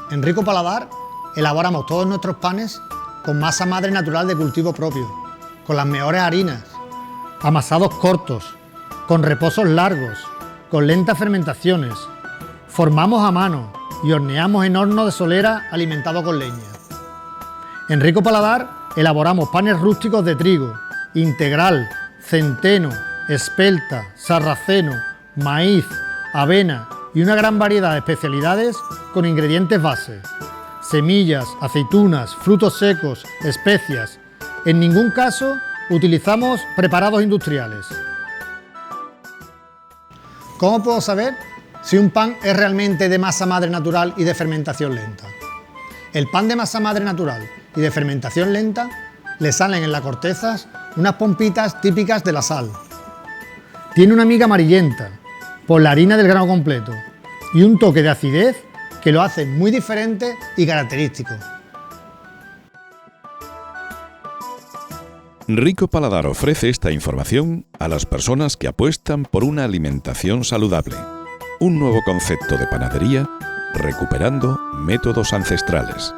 En Rico Paladar elaboramos todos nuestros panes con masa madre natural de cultivo propio, con las mejores harinas, amasados cortos, con reposos largos, con lentas fermentaciones. Formamos a mano y horneamos en horno de solera alimentado con leña. En Rico Paladar elaboramos panes rústicos de trigo, integral, centeno, espelta, sarraceno, maíz, avena y una gran variedad de especialidades con ingredientes base: semillas, aceitunas, frutos secos, especias. En ningún caso utilizamos preparados industriales. ¿Cómo puedo saber si un pan es realmente de masa madre natural y de fermentación lenta? El pan de masa madre natural y de fermentación lenta le salen en las cortezas unas pompitas típicas de la sal. Tiene una miga amarillenta por la harina del grano completo y un toque de acidez que lo hace muy diferente y característico. Rico Paladar ofrece esta información a las personas que apuestan por una alimentación saludable. Un nuevo concepto de panadería recuperando métodos ancestrales.